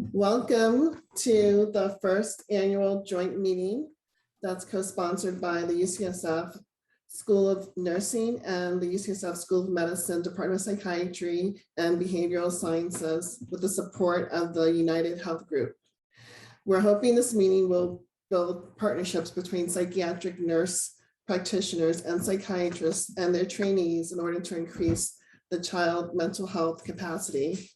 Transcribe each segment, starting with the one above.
Welcome to the first annual joint meeting that's co-sponsored by the UCSF School of Nursing and the UCSF School of Medicine, Department of Psychiatry and Behavioral Sciences with the support of the United Health Group. We're hoping this meeting will build partnerships between psychiatric nurse practitioners and psychiatrists and their trainees in order to increase the child mental health capacity.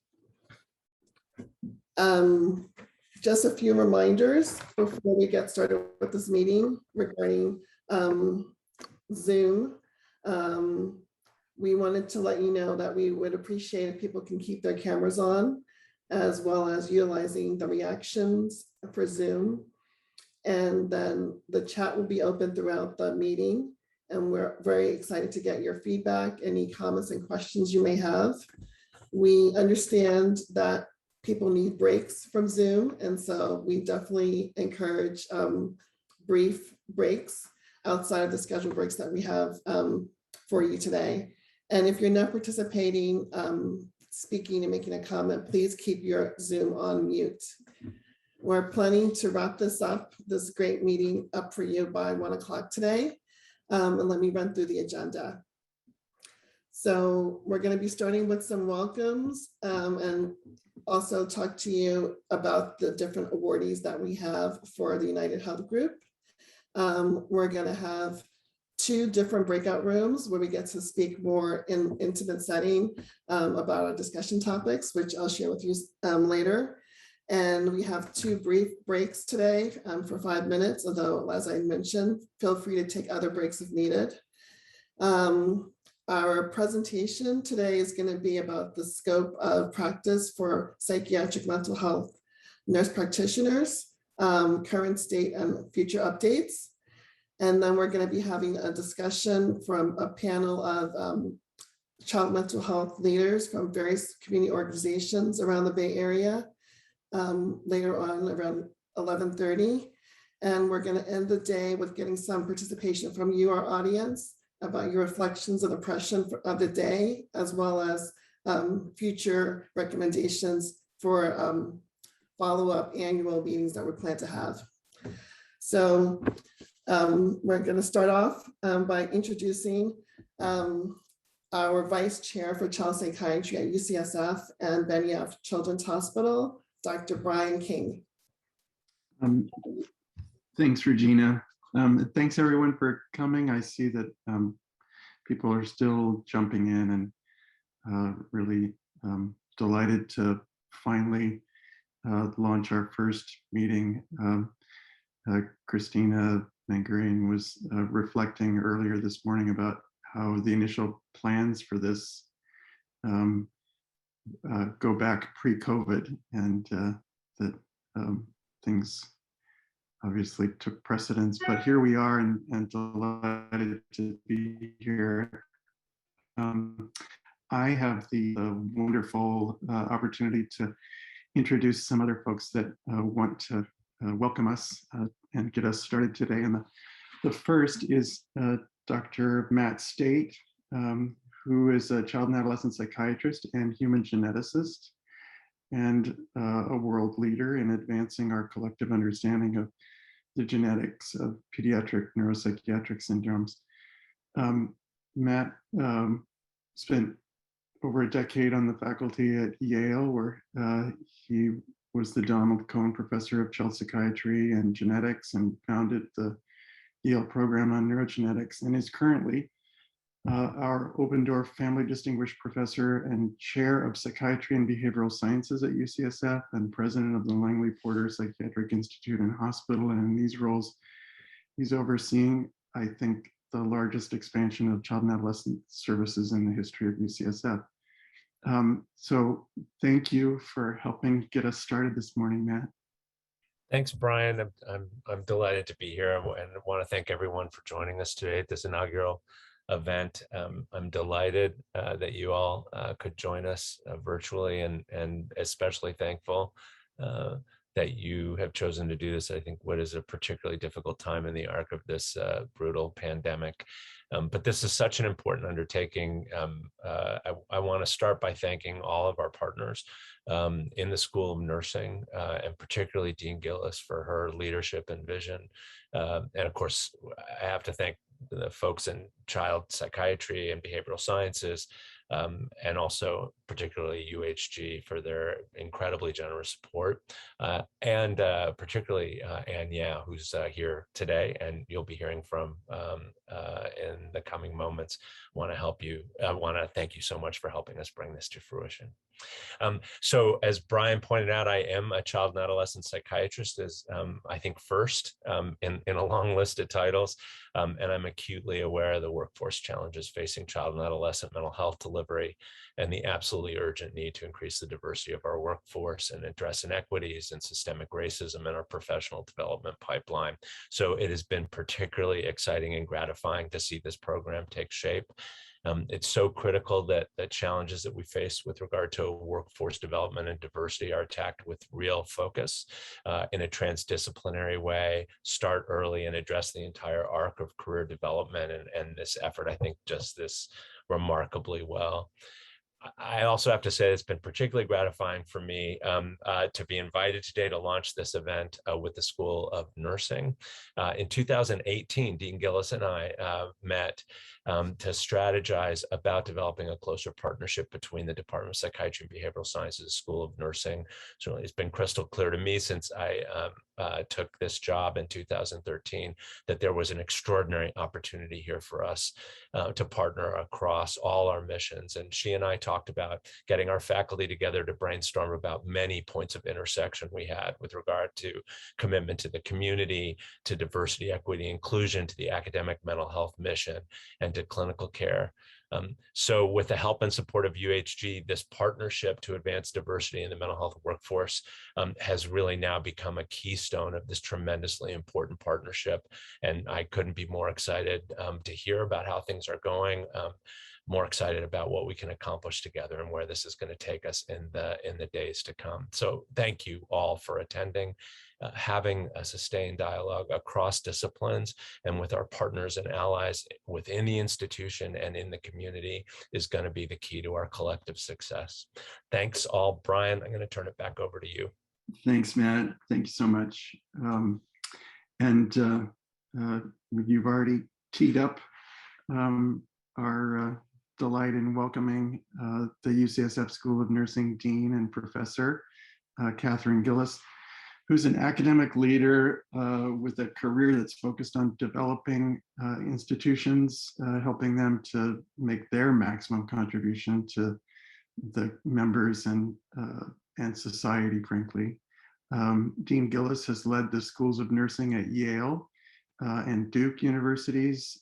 Just a few reminders before we get started with this meeting regarding Zoom. We wanted to let you know that we would appreciate if people can keep their cameras on, as well as utilizing the reactions for Zoom. And then the chat will be open throughout the meeting. And we're very excited to get your feedback, any comments and questions you may have. We understand that people need breaks from Zoom. And so we definitely encourage brief breaks outside of the scheduled breaks that we have for you today. And if you're not participating, speaking and making a comment, please keep your Zoom on mute. We're planning to wrap this great meeting up for you by 1 o'clock today. And let me run through the agenda. So we're going to be starting with some welcomes and also talk to you about the different awardees that we have for the United Health Group. We're going to have 2 different breakout rooms where we get to speak more in intimate setting about our discussion topics, which I'll share with you later. And we have 2 brief breaks today for 5 minutes, although as I mentioned, feel free to take other breaks if needed. Our presentation today is going to be about the scope of practice for psychiatric mental health nurse practitioners, current state and future updates. And then we're going to be having a discussion from a panel of child mental health leaders from various community organizations around the Bay Area later on around 11:30. And we're going to end the day with getting some participation from you, our audience, about your reflections of the impression of the day, as well as future recommendations for follow-up annual meetings that we plan to have. So we're going to start off by introducing our Vice Chair for Child Psychiatry at UCSF and Benioff Children's Hospital, Dr. Brian King. Thanks, Regina. Thanks everyone for coming. I see that people are still jumping in and really delighted to finally launch our first meeting. Christina Mangarin was reflecting earlier this morning about how the initial plans for this go back pre-COVID, and that things obviously took precedence, but here we are and delighted to be here. I have the wonderful opportunity to introduce some other folks that want to welcome us and get us started today. And the first is Dr. Matt State, who is a child and adolescent psychiatrist and human geneticist, and a world leader in advancing our collective understanding of the genetics of pediatric neuropsychiatric syndromes. Matt spent over a decade on the faculty at Yale, where he was the Donald Cohen Professor of Child Psychiatry and Genetics and founded the Yale program on neurogenetics, and is currently our Obendorf Family Distinguished Professor and Chair of Psychiatry and Behavioral Sciences at UCSF and President of the Langley Porter Psychiatric Institute and Hospital. And in these roles, he's overseeing, I think, the largest expansion of child and adolescent services in the history of UCSF. So thank you for helping get us started this morning, Matt. Thanks, Brian. I'm delighted to be here, and I want to thank everyone for joining us today at this inaugural event. I'm delighted that you all could join us virtually, and especially thankful that you have chosen to do this. I think what is a particularly difficult time in the arc of this brutal pandemic. But this is such an important undertaking. I want to start by thanking all of our partners in the School of Nursing, and particularly Dean Gillis for her leadership and vision. And of course, I have to thank the folks in child psychiatry and behavioral sciences, and also particularly UHG for their incredibly generous support, and particularly Ann Yeah, who's here today, and you'll be hearing from in the coming moments. Want to thank you so much for helping us bring this to fruition. So as Brian pointed out, I am a child and adolescent psychiatrist, as I think first in a long list of titles, and I'm acutely aware of the workforce challenges facing child and adolescent mental health delivery and the absolutely urgent need to increase the diversity of our workforce and address inequities and systemic racism in our professional development pipeline. So it has been particularly exciting and gratifying to see this program take shape. It's so critical that the challenges that we face with regard to workforce development and diversity are attacked with real focus in a transdisciplinary way, start early and address the entire arc of career development. And this effort, I think, does this remarkably well. I also have to say it's been particularly gratifying for me to be invited today to launch this event with the School of Nursing. In 2018, Dean Gillis and I met to strategize about developing a closer partnership between the Department of Psychiatry and Behavioral Sciences School of Nursing. Certainly, it's been crystal clear to me since I took this job in 2013 that there was an extraordinary opportunity here for us to partner across all our missions. And she and I talked about getting our faculty together to brainstorm about many points of intersection we had with regard to commitment to the community, to diversity, equity, inclusion, to the academic mental health mission, and to clinical care. So with the help and support of UHG, this partnership to advance diversity in the mental health workforce has really now become a keystone of this tremendously important partnership. And I couldn't be more excited to hear about how things are going, more excited about what we can accomplish together and where this is going to take us in the days to come. So thank you all for attending. Having a sustained dialogue across disciplines and with our partners and allies within the institution and in the community is going to be the key to our collective success. Thanks all. Brian, I'm going to turn it back over to you. Thanks, Matt. Thank you so much. You've already teed up our delight in welcoming the UCSF School of Nursing Dean and Professor Catherine Gillis, who's an academic leader with a career that's focused on developing institutions, helping them to make their maximum contribution to the members and society, frankly. Dean Gillis has led the schools of nursing at Yale and Duke universities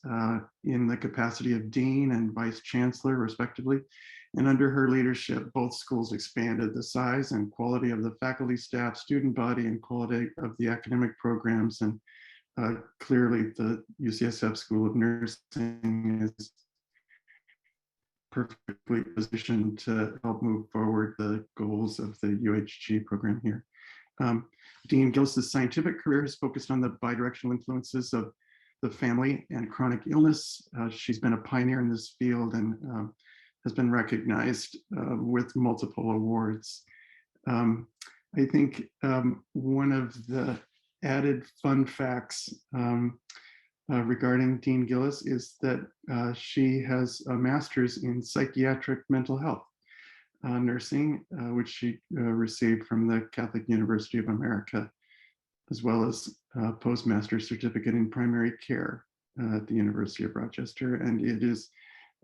in the capacity of dean and vice chancellor, respectively. And under her leadership, both schools expanded the size and quality of the faculty, staff, student body, and quality of the academic programs. And clearly, the UCSF School of Nursing is perfectly positioned to help move forward the goals of the UHG program here. Dean Gillis's scientific career has focused on the bidirectional influences of the family and chronic illness. She's been a pioneer in this field and has been recognized with multiple awards. I think one of the added fun facts regarding Dean Gillis is that she has a master's in psychiatric mental health nursing, which she received from the Catholic University of America, as well as a postmaster's certificate in primary care at the University of Rochester. And it is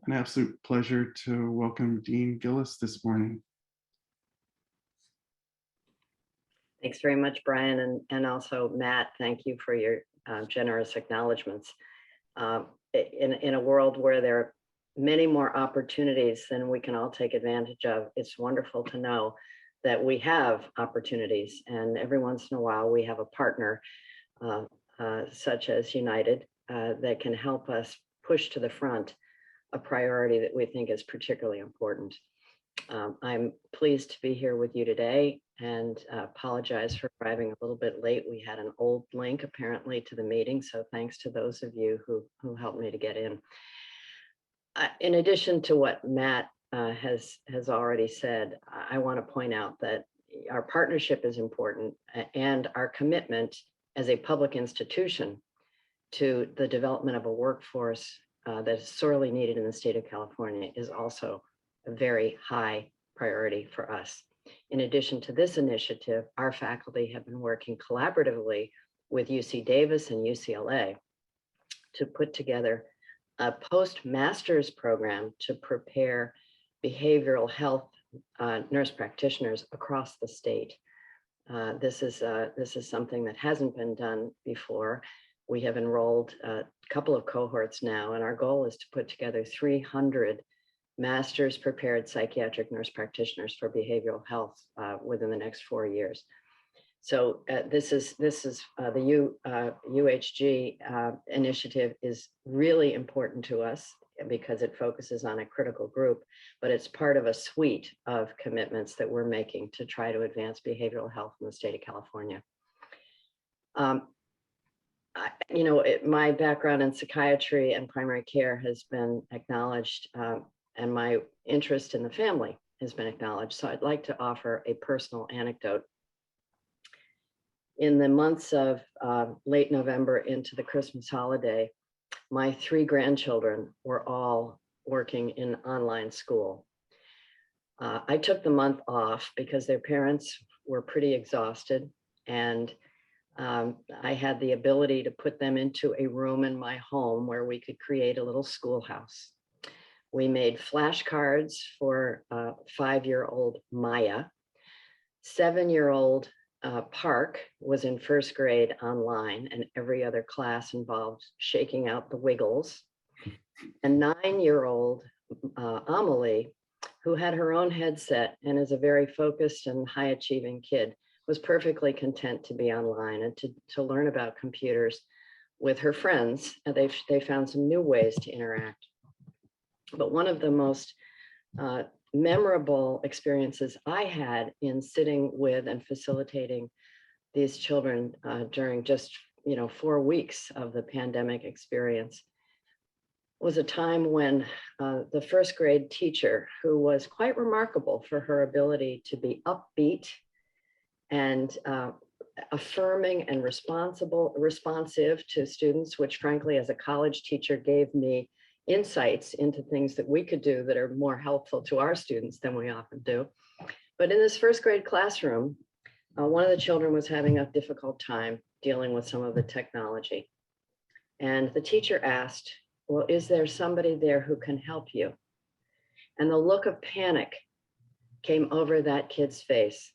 an absolute pleasure to welcome Dean Gillis this morning. Thanks very much, Brian, and also Matt, thank you for your generous acknowledgements. In a world where there are many more opportunities than we can all take advantage of, it's wonderful to know that we have opportunities, and every once in a while we have a partner such as United that can help us push to the front a priority that we think is particularly important. I'm pleased to be here with you today and apologize for arriving a little bit late. We had an old link apparently to the meeting, so thanks to those of you who helped me to get in. In addition to what Matt has already said, I want to point out that our partnership is important and our commitment as a public institution to the development of a workforce that is sorely needed in the state of California is also a very high priority for us. In addition to this initiative, our faculty have been working collaboratively with UC Davis and UCLA to put together a postmaster's program to prepare behavioral health nurse practitioners across the state. This is something that hasn't been done before. We have enrolled a couple of cohorts now, and our goal is to put together 300 master's prepared psychiatric nurse practitioners for behavioral health within the next 4 years. So this is the UHG initiative is really important to us because it focuses on a critical group, but it's part of a suite of commitments that we're making to try to advance behavioral health in the state of California. My background in psychiatry and primary care has been acknowledged, and my interest in the family has been acknowledged. So I'd like to offer a personal anecdote. In the months of late November into the Christmas holiday, my 3 grandchildren were all working in online school. I took the month off because their parents were pretty exhausted, and I had the ability to put them into a room in my home where we could create a little schoolhouse. We made flashcards for 5-year-old Maya. 7-year-old Park was in 1st grade online, and every other class involved shaking out the wiggles. And 9-year-old Amelie, who had her own headset and is a very focused and high-achieving kid, was perfectly content to be online and to learn about computers with her friends. And they found some new ways to interact. But one of the most memorable experiences I had in sitting with and facilitating these children during just 4 weeks of the pandemic experience was a time when the 1st grade teacher, who was quite remarkable for her ability to be upbeat and affirming and responsive to students, which frankly, as a college teacher, gave me insights into things that we could do that are more helpful to our students than we often do. But in this 1st grade classroom, one of the children was having a difficult time dealing with some of the technology. And the teacher asked, well, is there somebody there who can help you? And the look of panic came over that kid's face.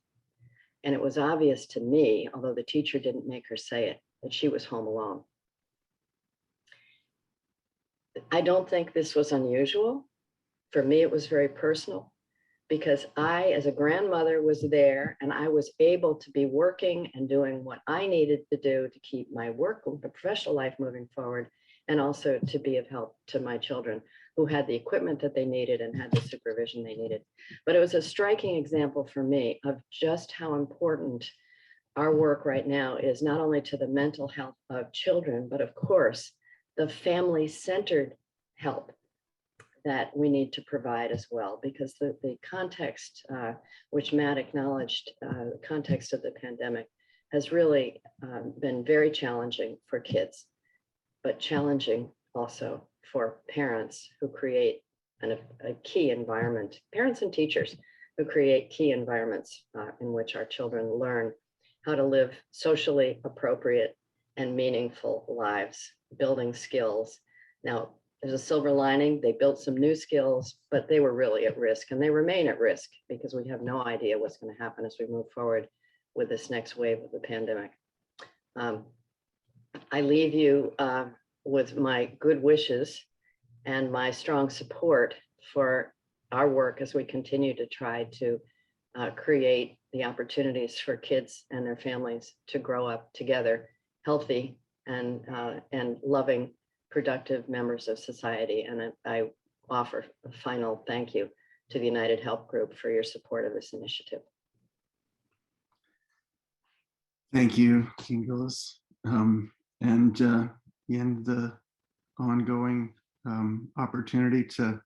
And it was obvious to me, although the teacher didn't make her say it, that she was home alone. I don't think this was unusual. For me, it was very personal because I, as a grandmother, was there and I was able to be working and doing what I needed to do to keep my work, my professional life moving forward, and also to be of help to my children who had the equipment that they needed and had the supervision they needed. But it was a striking example for me of just how important our work right now is, not only to the mental health of children, but of course, the family-centered help that we need to provide as well, because the context, which Matt acknowledged, the context of the pandemic has really been very challenging for kids, but challenging also for parents who create a key environment, parents and teachers who create key environments in which our children learn how to live socially appropriate and meaningful lives, building skills. Now, there's a silver lining. They built some new skills, but they were really at risk, and they remain at risk because we have no idea what's going to happen as we move forward with this next wave of the pandemic. I leave you with my good wishes and my strong support for our work as we continue to try to create the opportunities for kids and their families to grow up together, healthy and loving, productive members of society. And I offer a final thank you to the United Health Group for your support of this initiative. Thank you, King Gillis. And in the ongoing opportunity to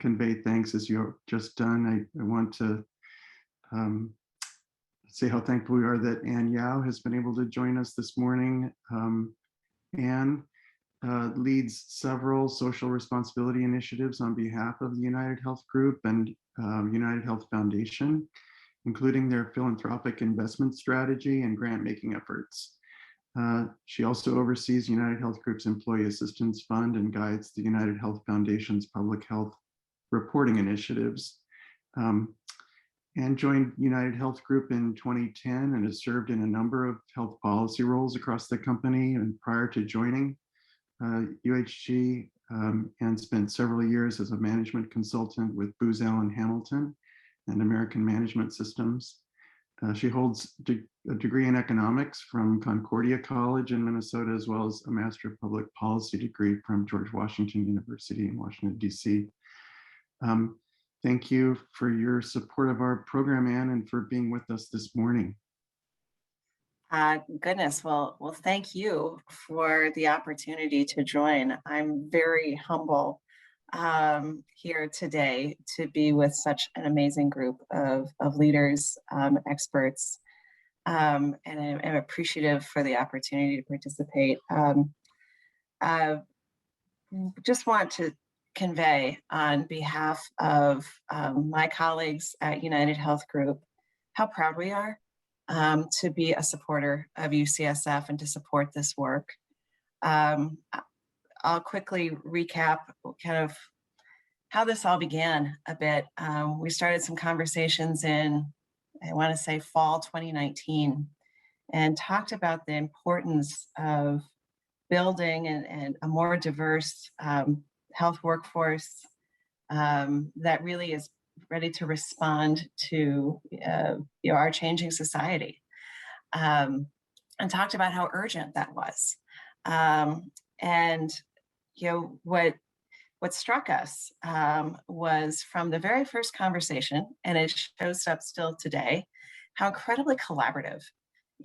convey thanks as you've just done, I want to say how thankful we are that Ann Yao has been able to join us this morning. Ann leads several social responsibility initiatives on behalf of the United Health Group and United Health Foundation, including their philanthropic investment strategy and grant-making efforts. She also oversees United Health Group's Employee Assistance Fund and guides the United Health Foundation's public health reporting initiatives. And joined United Health Group in 2010 and has served in a number of health policy roles across the company. And prior to joining UHG, and spent several years as a management consultant with Booz Allen Hamilton and American Management Systems. She holds a degree in economics from Concordia College in Minnesota, as well as a Master of Public Policy degree from George Washington University in Washington, D.C. Thank you for your support of our program, Ann, and for being with us this morning. Goodness, well, thank you for the opportunity to join. I'm very humble here today to be with such an amazing group of leaders, experts, and I'm appreciative for the opportunity to participate. Just want to convey on behalf of my colleagues at United Health Group how proud we are to be a supporter of UCSF and to support this work. I'll quickly recap kind of how this all began a bit. We started some conversations in, I want to say, fall 2019, and talked about the importance of building and a more diverse health workforce that really is ready to respond to our changing society, and talked about how urgent that was. And what struck us was from the very first conversation, and it shows up still today, how incredibly collaborative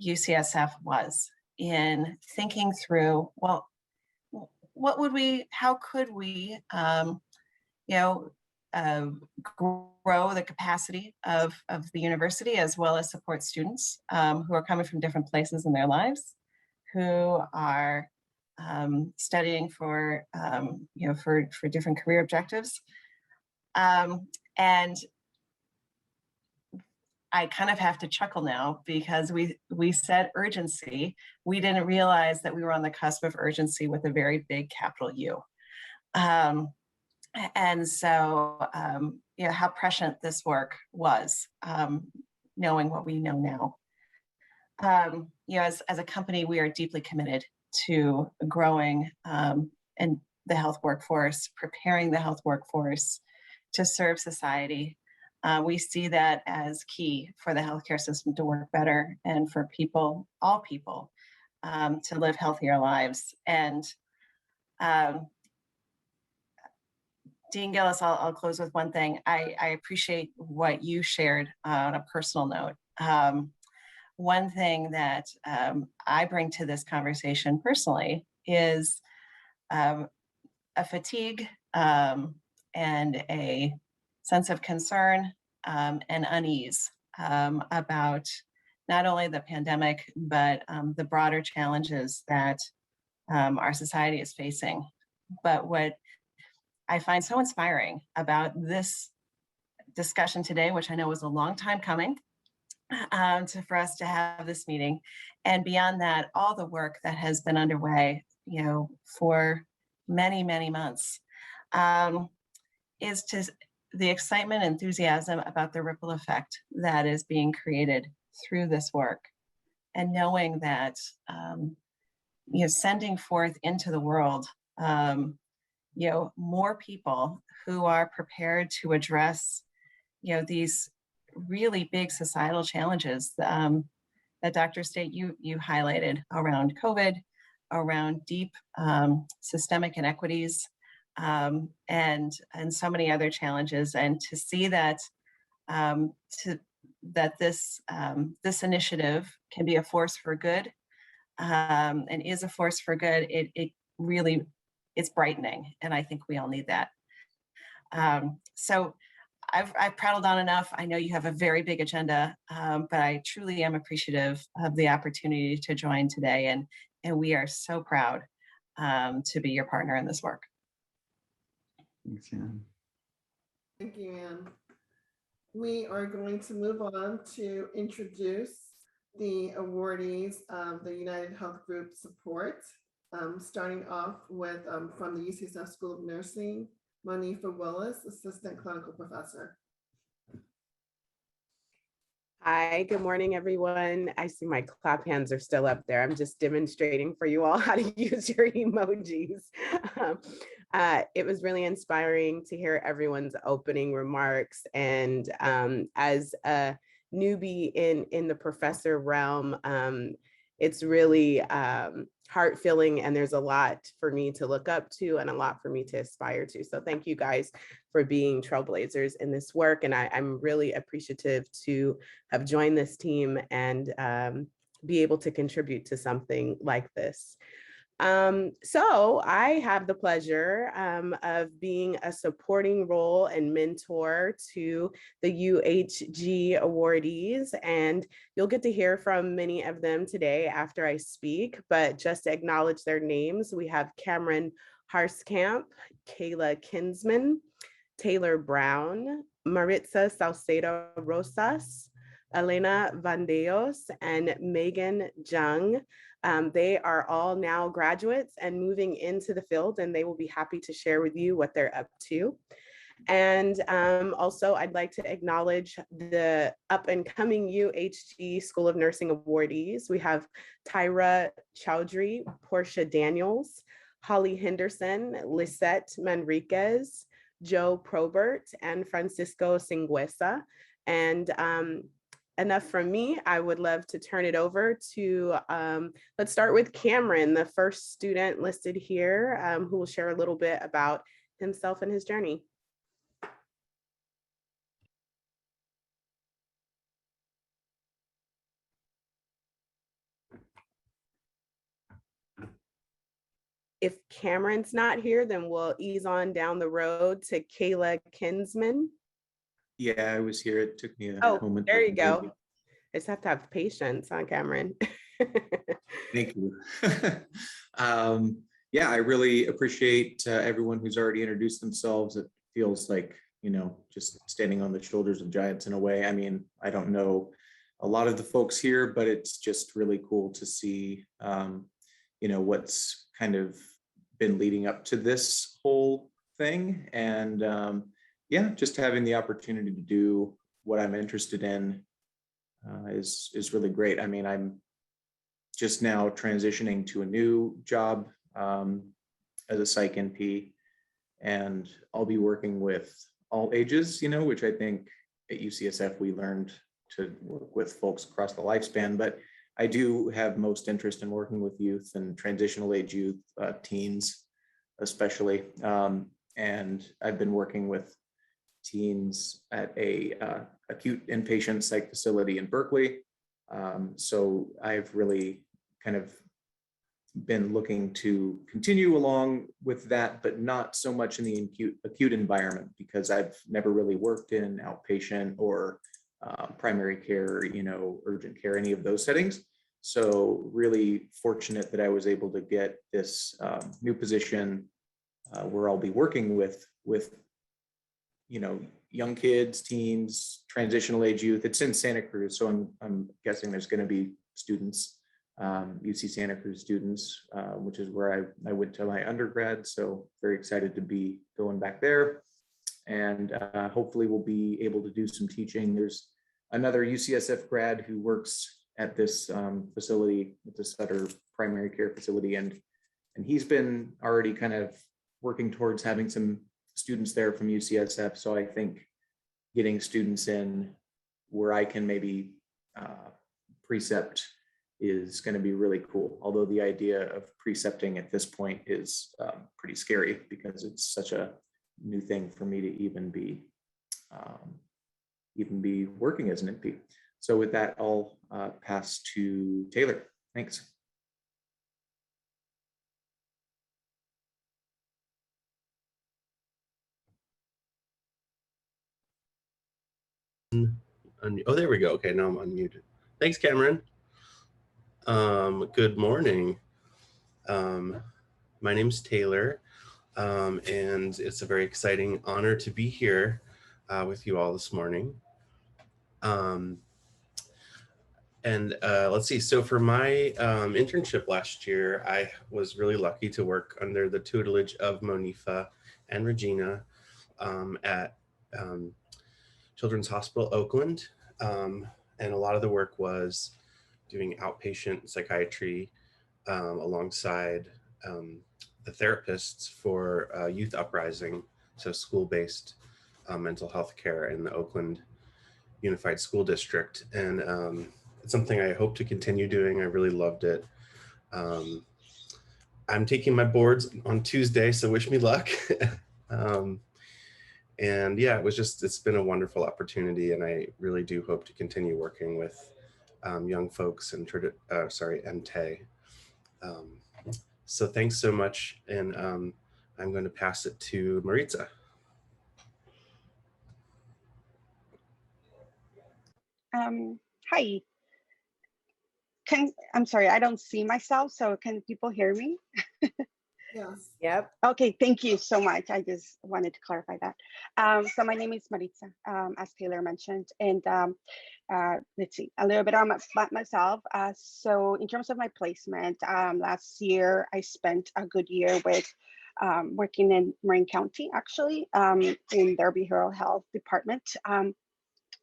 UCSF was in thinking through, well, how could we, grow the capacity of the university, as well as support students who are coming from different places in their lives, who are studying for different career objectives. And I kind of have to chuckle now because we said urgency. We didn't realize that we were on the cusp of urgency with a very big capital U. And so, how prescient this work was, knowing what we know now. As a company, we are deeply committed to growing and the health workforce, preparing the health workforce to serve society. We see that as key for the healthcare system to work better and for people, all people, to live healthier lives. And Dean Gillis, I'll close with one thing. I appreciate what you shared on a personal note. One thing that I bring to this conversation personally is a fatigue and a sense of concern and unease about not only the pandemic, but the broader challenges that our society is facing. But what I find so inspiring about this discussion today, which I know was a long time coming for us to have this meeting, and beyond that, all the work that has been underway, for many, many months, is to the excitement and enthusiasm about the ripple effect that is being created through this work, and knowing that sending forth into the world more people who are prepared to address these really big societal challenges that Dr. State you highlighted around COVID, around deep systemic inequities, and so many other challenges. And to see that this initiative can be a force for good, and is a force for good, it really is brightening, and I think we all need that. So I've prattled on enough. I know you have a very big agenda, but I truly am appreciative of the opportunity to join today, and we are so proud to be your partner in this work. Thanks, Ann. Thank you, Ann. We are going to move on to introduce the awardees of the United Health Group Support, starting off with from the UCSF School of Nursing, Monifa Willis, Assistant Clinical Professor. Hi, good morning, everyone. I see my clap hands are still up there. I'm just demonstrating for you all how to use your emojis. It was really inspiring to hear everyone's opening remarks. And as a newbie in the professor realm, it's really heart-filling, and there's a lot for me to look up to and a lot for me to aspire to. So thank you guys for being trailblazers in this work. And I'm really appreciative to have joined this team and be able to contribute to something like this. So I have the pleasure of being a supporting role and mentor to the UHG awardees, and you'll get to hear from many of them today after I speak, but just to acknowledge their names, we have Cameron Harskamp, Kayla Kinsman, Taylor Brown, Maritza Salcedo Rosas, Elena Vandeos, and Megan Jung. They are all now graduates and moving into the field, and they will be happy to share with you what they're up to. And also, I'd like to acknowledge the up and coming UHG School of Nursing awardees. We have Tyra Chowdhury, Portia Daniels, Holly Henderson, Lisette Manriquez, Joe Probert, and Francisco Singüesa. And enough from me. I would love to turn it over to, let's start with Cameron, the first student listed here, who will share a little bit about himself and his journey. If Cameron's not here, then we'll ease on down the road to Kayla Kinsman. Yeah, I was here. It took me a Oh, moment. there you go. I just have to have patience on Cameron. Thank you. Yeah, I really appreciate everyone who's already introduced themselves. It feels like, you know, just standing on the shoulders of giants in a way. I mean, I don't know a lot of the folks here, but it's just really cool to see, you know, what's kind of been leading up to this whole thing. And yeah, just having the opportunity to do what I'm interested in is really great. I mean, I'm just now transitioning to a new job as a psych NP, and I'll be working with all ages, you know, which I think at UCSF we learned to work with folks across the lifespan, but I do have most interest in working with youth and transitional age youth, teens especially, and I've been working with teens at a acute inpatient psych facility in Berkeley. So I've really kind of been looking to continue along with that, but not so much in the acute environment, because I've never really worked in outpatient or primary care, you know, urgent care, any of those settings. So really fortunate that I was able to get this new position where I'll be working with you know, young kids, teens, transitional age youth. It's in Santa Cruz, so I'm guessing there's going to be students, UC Santa Cruz students, which is where I went to my undergrad. So very excited to be going back there, and hopefully we'll be able to do some teaching. There's another UCSF grad who works at this facility, at this other primary care facility, and he's been already kind of working towards having some students there from UCSF. So I think getting students in where I can maybe precept is going to be really cool. Although the idea of precepting at this point is pretty scary because it's such a new thing for me to even be working as an NP. So with that, I'll pass to Taylor. Thanks. Oh, there we go. Okay, now I'm unmuted. Thanks, Cameron. Good morning. My name's Taylor, and it's a very exciting honor to be here with you all this morning. Let's see, so for my internship last year, I was really lucky to work under the tutelage of Monifa and Regina at Children's Hospital Oakland. And a lot of the work was doing outpatient psychiatry alongside the therapists for Youth Uprising, so school-based mental health care in the Oakland Unified School District. And it's something I hope to continue doing. I really loved it. I'm taking my boards on Tuesday, so wish me luck. And yeah, it's been a wonderful opportunity, and I really do hope to continue working with young folks and MTE. So thanks so much, and I'm going to pass it to Maritza. Hi. I'm sorry, I don't see myself, so can people hear me? Yes. Yep. Okay, thank you so much. I just wanted to clarify that. So my name is Maritza, as Taylor mentioned, and let's see, a little bit about myself. So in terms of my placement, last year I spent a good year with working in Marin County, actually, in their behavioral health department,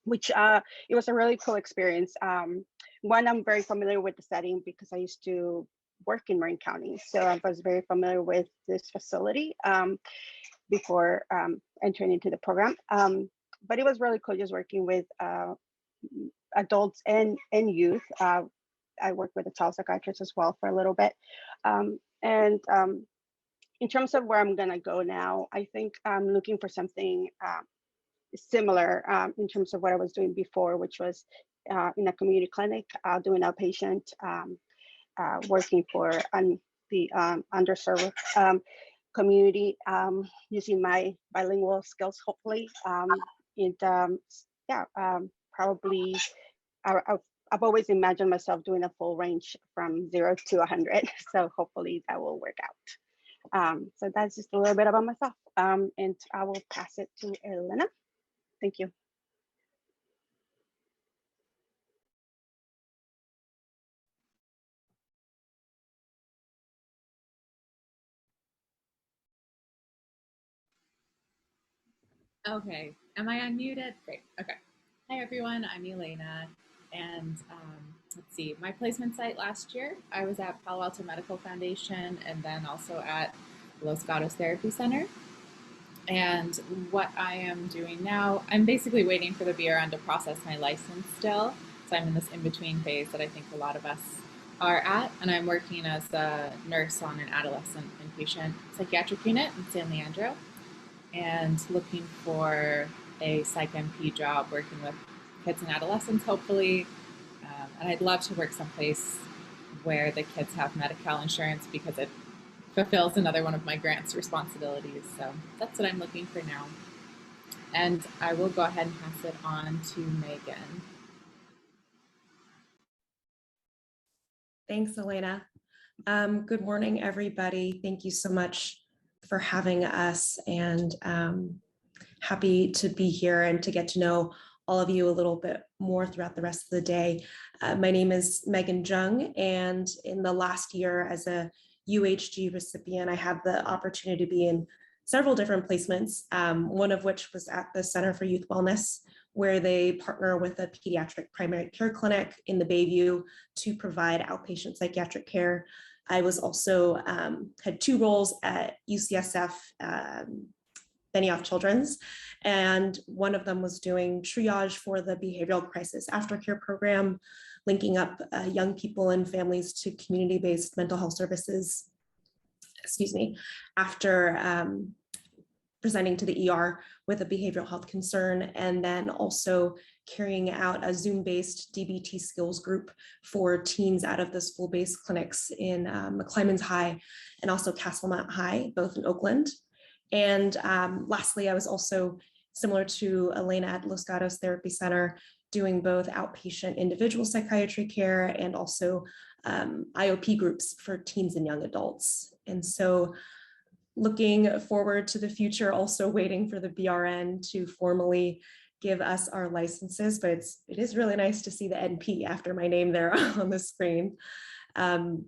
which it was a really cool experience. One, I'm very familiar with the setting because I used to work in Marin County. So I was very familiar with this facility before entering into the program. But it was really cool just working with adults and youth. I worked with a child psychiatrist as well for a little bit. In terms of where I'm gonna go now, I think I'm looking for something similar in terms of what I was doing before, which was in a community clinic, doing outpatient, working for the underserved community, using my bilingual skills, hopefully. Probably I've always imagined myself doing a full range from 0 to 100. So hopefully that will work out. So that's just a little bit about myself. And I will pass it to Elena. Thank you. Okay, am I unmuted? Great, okay. Hi everyone, I'm Elena, and let's see, my placement site last year, I was at Palo Alto Medical Foundation and then also at Los Gatos Therapy Center. And what I am doing now, I'm basically waiting for the BRN to process my license still. So I'm in this in-between phase that I think a lot of us are at, and I'm working as a nurse on an adolescent inpatient psychiatric unit in San Leandro, and looking for a psych MP job working with kids and adolescents, hopefully. And I'd love to work someplace where the kids have Medi-Cal insurance because it fulfills another one of my grant's responsibilities. So that's what I'm looking for now. And I will go ahead and pass it on to Megan. Thanks, Elena. Good morning, everybody. Thank you so much for having us, and happy to be here and to get to know all of you a little bit more throughout the rest of the day. My name is Megan Jung, and in the last year as a UHG recipient, I had the opportunity to be in several different placements, one of which was at the Center for Youth Wellness, where they partner with a pediatric primary care clinic in the Bayview to provide outpatient psychiatric care. I was also had two roles at UCSF Benioff Children's. And one of them was doing triage for the behavioral crisis aftercare program, linking up young people and families to community-based mental health services, after presenting to the ER with a behavioral health concern, and then also carrying out a Zoom-based DBT skills group for teens out of the school-based clinics in McClymonds High and also Castlemont High, both in Oakland. And lastly, I was also, similar to Elena at Los Gatos Therapy Center, doing both outpatient individual psychiatry care and also IOP groups for teens and young adults. And so looking forward to the future, also waiting for the BRN to formally give us our licenses, but it is really nice to see the NP after my name there on the screen. I'm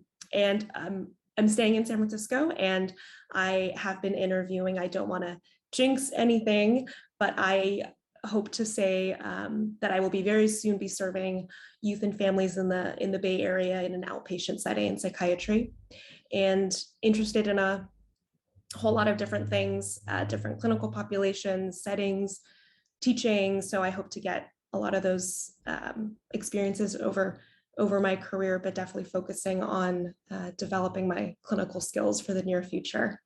staying in San Francisco, and I have been interviewing. I don't want to jinx anything, but I hope to say that I will be very soon be serving youth and families in the Bay Area in an outpatient setting in psychiatry, and interested in a whole lot of different things, different clinical populations, settings, teaching. So I hope to get a lot of those experiences over my career, but definitely focusing on developing my clinical skills for the near future.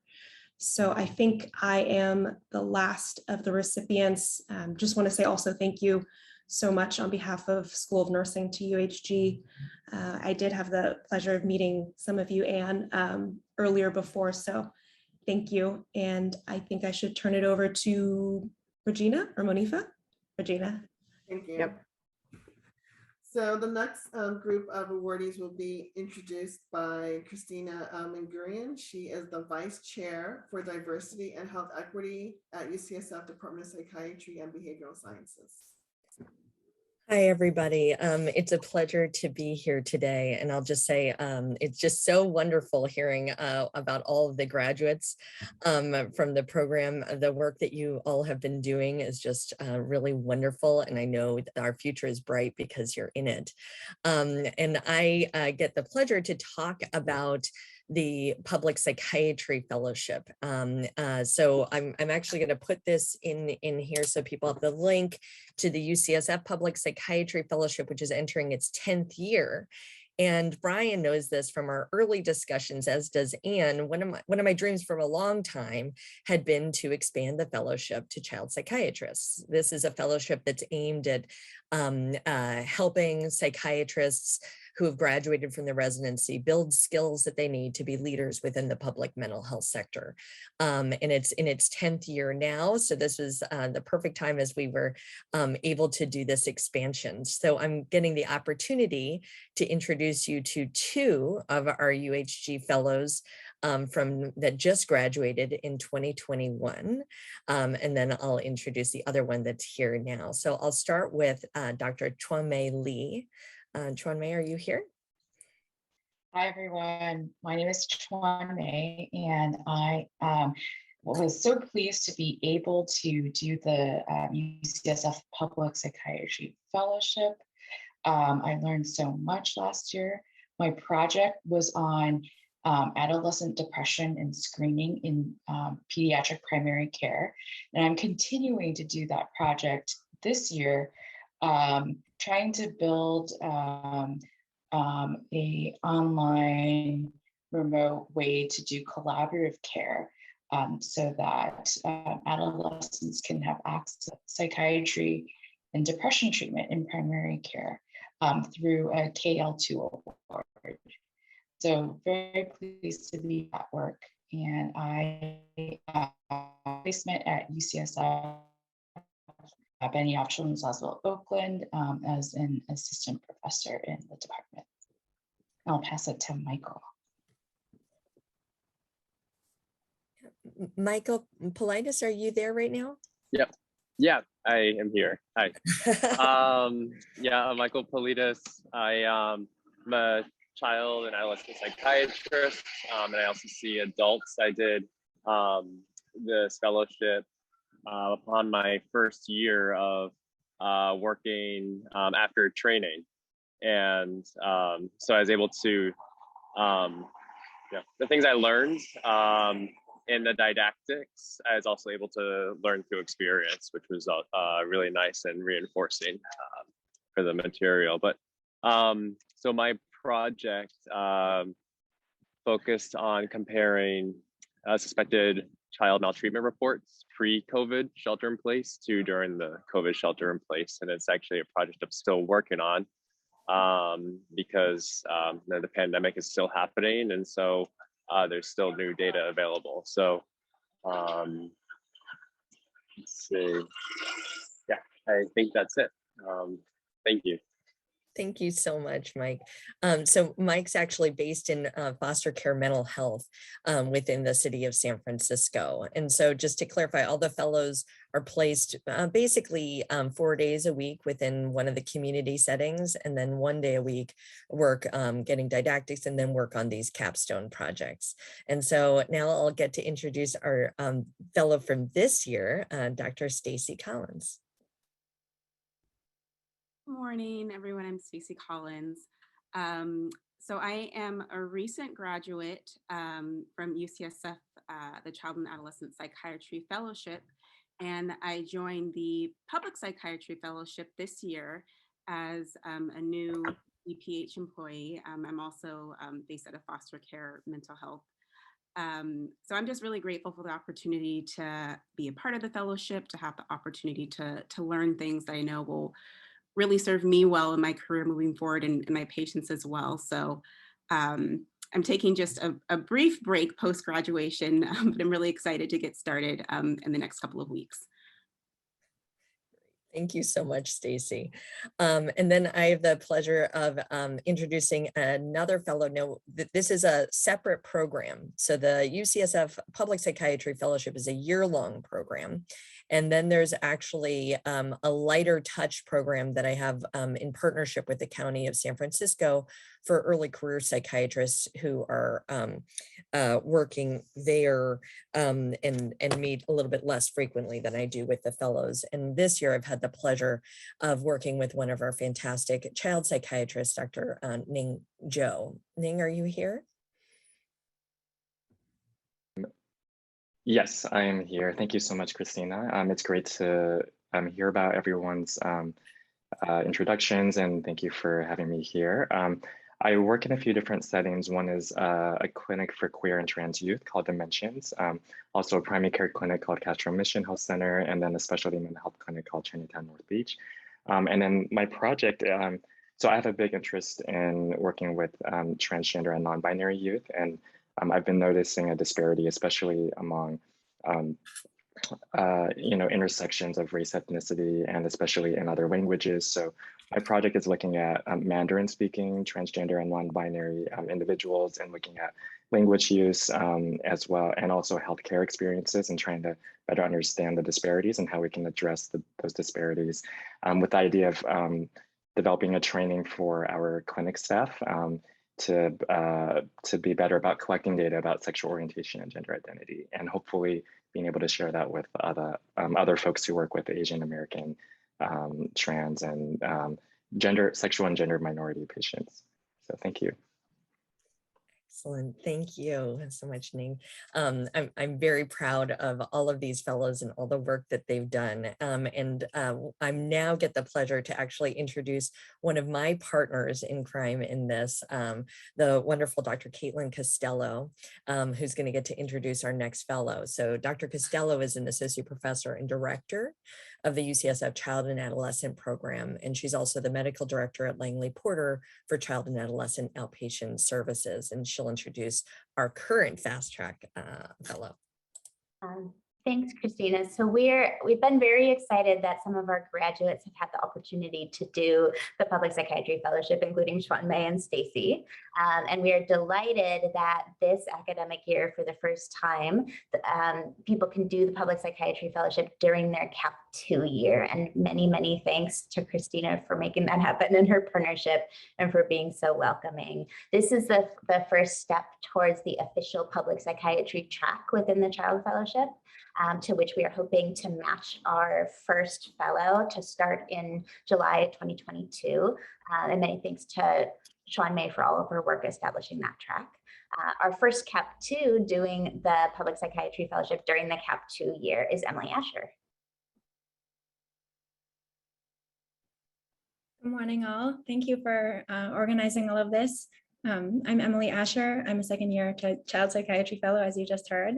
So I think I am the last of the recipients. Just want to say also thank you so much on behalf of School of Nursing to UHG. I did have the pleasure of meeting some of you, Anne, earlier before, so thank you. And I think I should turn it over to Regina or Monifa. Regina. Thank you. Yep. So the next group of awardees will be introduced by Christina Mangurian. She is the Vice Chair for Diversity and Health Equity at UCSF Department of Psychiatry and Behavioral Sciences. Hi, everybody. It's a pleasure to be here today. And I'll just say, it's just so wonderful hearing about all of the graduates from the program. The work that you all have been doing is just really wonderful. And I know that our future is bright because you're in it. And I get the pleasure to talk about the Public Psychiatry Fellowship. So I'm actually going to put this in here so people have the link to the UCSF Public Psychiatry Fellowship, which is entering its 10th year. And Brian knows this from our early discussions, as does Anne. One of my dreams for a long time had been to expand the fellowship to child psychiatrists. This is a fellowship that's aimed at helping psychiatrists who have graduated from the residency build skills that they need to be leaders within the public mental health sector. And it's in its 10th year now. So this was the perfect time as we were able to do this expansion. So I'm getting the opportunity to introduce you to two of our UHG fellows that just graduated in 2021. And then I'll introduce the other one that's here now. So I'll start with Dr. Chuan-Mei Lee. Chuan-Mei, are you here? Hi, everyone. My name is Chuan-Mei, and I was so pleased to be able to do the UCSF Public Psychiatry Fellowship. I learned so much last year. My project was on adolescent depression and screening in pediatric primary care. And I'm continuing to do that project this year, trying to build a online remote way to do collaborative care so that adolescents can have access to psychiatry and depression treatment in primary care through a KL2 award. So very pleased to be at work. And I placement at UCSF Benioff Children's Hospital, Oakland, as an assistant professor in the department. I'll pass it to Michael. Michael Politis, are you there right now? Yep. Yeah, I am here. Hi. Yeah, I'm Michael Politis. I'm a child and adolescent psychiatrist, and I also see adults. I did this fellowship upon my first year of working after training. And so I was able to, the things I learned in the didactics, I was also able to learn through experience, which was really nice and reinforcing for the material. But so my project focused on comparing suspected child maltreatment reports pre-COVID shelter in place to during the COVID shelter in place. And it's actually a project I'm still working on because the pandemic is still happening. And so there's still new data available. So let's see. Yeah, I think that's it. Thank you. Thank you so much, Mike. So Mike's actually based in foster care mental health within the city of San Francisco. And so just to clarify, all the fellows are placed basically 4 days a week within one of the community settings, and then 1 day a week work getting didactics and then work on these capstone projects. And so now I'll get to introduce our fellow from this year, Dr. Stacey Collins. Good morning, everyone. I'm Stacey Collins. So I am a recent graduate from UCSF, the Child and Adolescent Psychiatry Fellowship, and I joined the Public Psychiatry Fellowship this year as a new EPH employee. I'm also based at a foster care mental health. So I'm just really grateful for the opportunity to be a part of the fellowship, to have the opportunity to learn things that I know will really serve me well in my career moving forward and my patients as well. So I'm taking just a brief break post-graduation, but I'm really excited to get started in the next couple of weeks. Thank you so much, Stacey. And then I have the pleasure of introducing another fellow. No, this is a separate program. So the UCSF Public Psychiatry Fellowship is a year-long program. And then there's actually a lighter touch program that I have in partnership with the County of San Francisco for early career psychiatrists who are working there and meet a little bit less frequently than I do with the fellows. And this year I've had the pleasure of working with one of our fantastic child psychiatrists, Dr. Ning Zhou. Ning, are you here? Yes, I am here. Thank you so much, Christina. It's great to hear about everyone's introductions, and thank you for having me here. I work in a few different settings. One is a clinic for queer and trans youth called Dimensions, also a primary care clinic called Castro Mission Health Center, and then a specialty mental health clinic called Chinatown North Beach. And then my project, so I have a big interest in working with transgender and non-binary youth, and I've been noticing a disparity, especially among intersections of race, ethnicity, and especially in other languages. So my project is looking at Mandarin speaking transgender and non-binary individuals, and looking at language use as well, and also healthcare experiences, and trying to better understand the disparities and how we can address those disparities with the idea of developing a training for our clinic staff to be better about collecting data about sexual orientation and gender identity, and hopefully being able to share that with other folks who work with Asian American, trans, and sexual and gender minority patients. So thank you. Excellent. Thank you so much, Ning. I'm very proud of all of these fellows and all the work that they've done. I now get the pleasure to actually introduce one of my partners in crime in this, the wonderful Dr. Caitlin Costello, who's going to get to introduce our next fellow. So Dr. Costello is an associate professor and director of the UCSF Child and Adolescent Program, and she's also the medical director at Langley Porter for Child and Adolescent Outpatient Services, and she'll introduce our current fast track fellow. Thanks, Christina. So we've been very excited that some of our graduates have had the opportunity to do the Public Psychiatry Fellowship, including May and Stacey. And we are delighted that this academic year, for the first time, people can do the Public Psychiatry Fellowship during their 2 year. And many, many thanks to Christina for making that happen in her partnership and for being so welcoming. This is the first step towards the official public psychiatry track within the Child Fellowship, to which we are hoping to match our first fellow to start in July 2022. And many thanks to Sean May for all of her work establishing that track. Our first CAP 2 doing the Public Psychiatry Fellowship during the CAP 2 year is Emily Asher. Good morning, all. Thank you for organizing all of this. I'm Emily Asher. I'm a second-year child psychiatry fellow, as you just heard.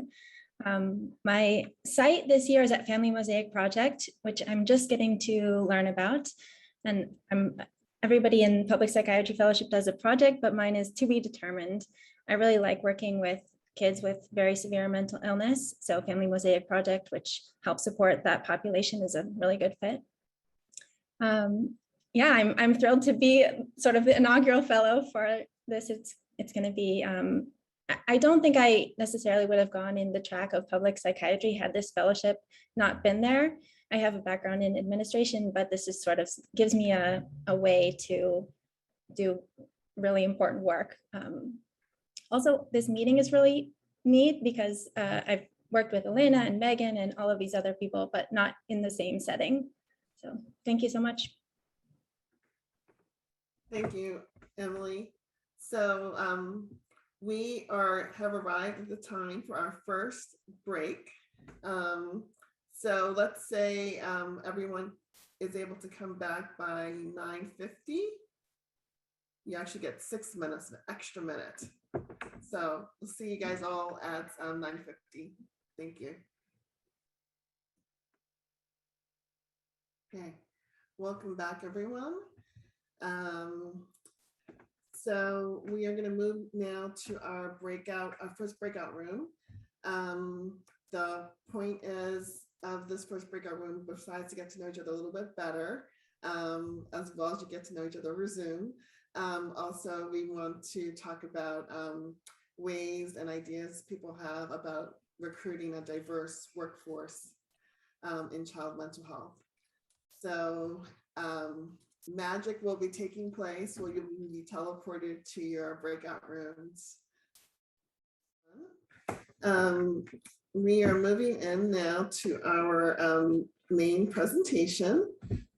My site this year is at Family Mosaic Project, which I'm just getting to learn about. And everybody in Public Psychiatry Fellowship does a project, but mine is to be determined. I really like working with kids with very severe mental illness. So Family Mosaic Project, which helps support that population, is a really good fit. Yeah, I'm thrilled to be sort of the inaugural fellow for this. It's going to be, I don't think I necessarily would have gone in the track of public psychiatry had this fellowship not been there. I have a background in administration, but this is sort of gives me a way to do really important work. Also, this meeting is really neat because I've worked with Elena and Megan and all of these other people, but not in the same setting. So thank you so much. Thank you, Emily. So we have arrived at the time for our first break. So let's say everyone is able to come back by 9:50. You actually get 6 minutes, an extra minute. So we'll see you guys all at 9:50. Thank you. Okay, welcome back, everyone. So we are going to move now to our first breakout room. The point is of this first breakout room, besides to get to know each other a little bit better, as well as you get to know each other over Zoom. Also, we want to talk about ways and ideas people have about recruiting a diverse workforce in child mental health. So magic will be taking place where you will be teleported to your breakout rooms. We are moving in now to our main presentation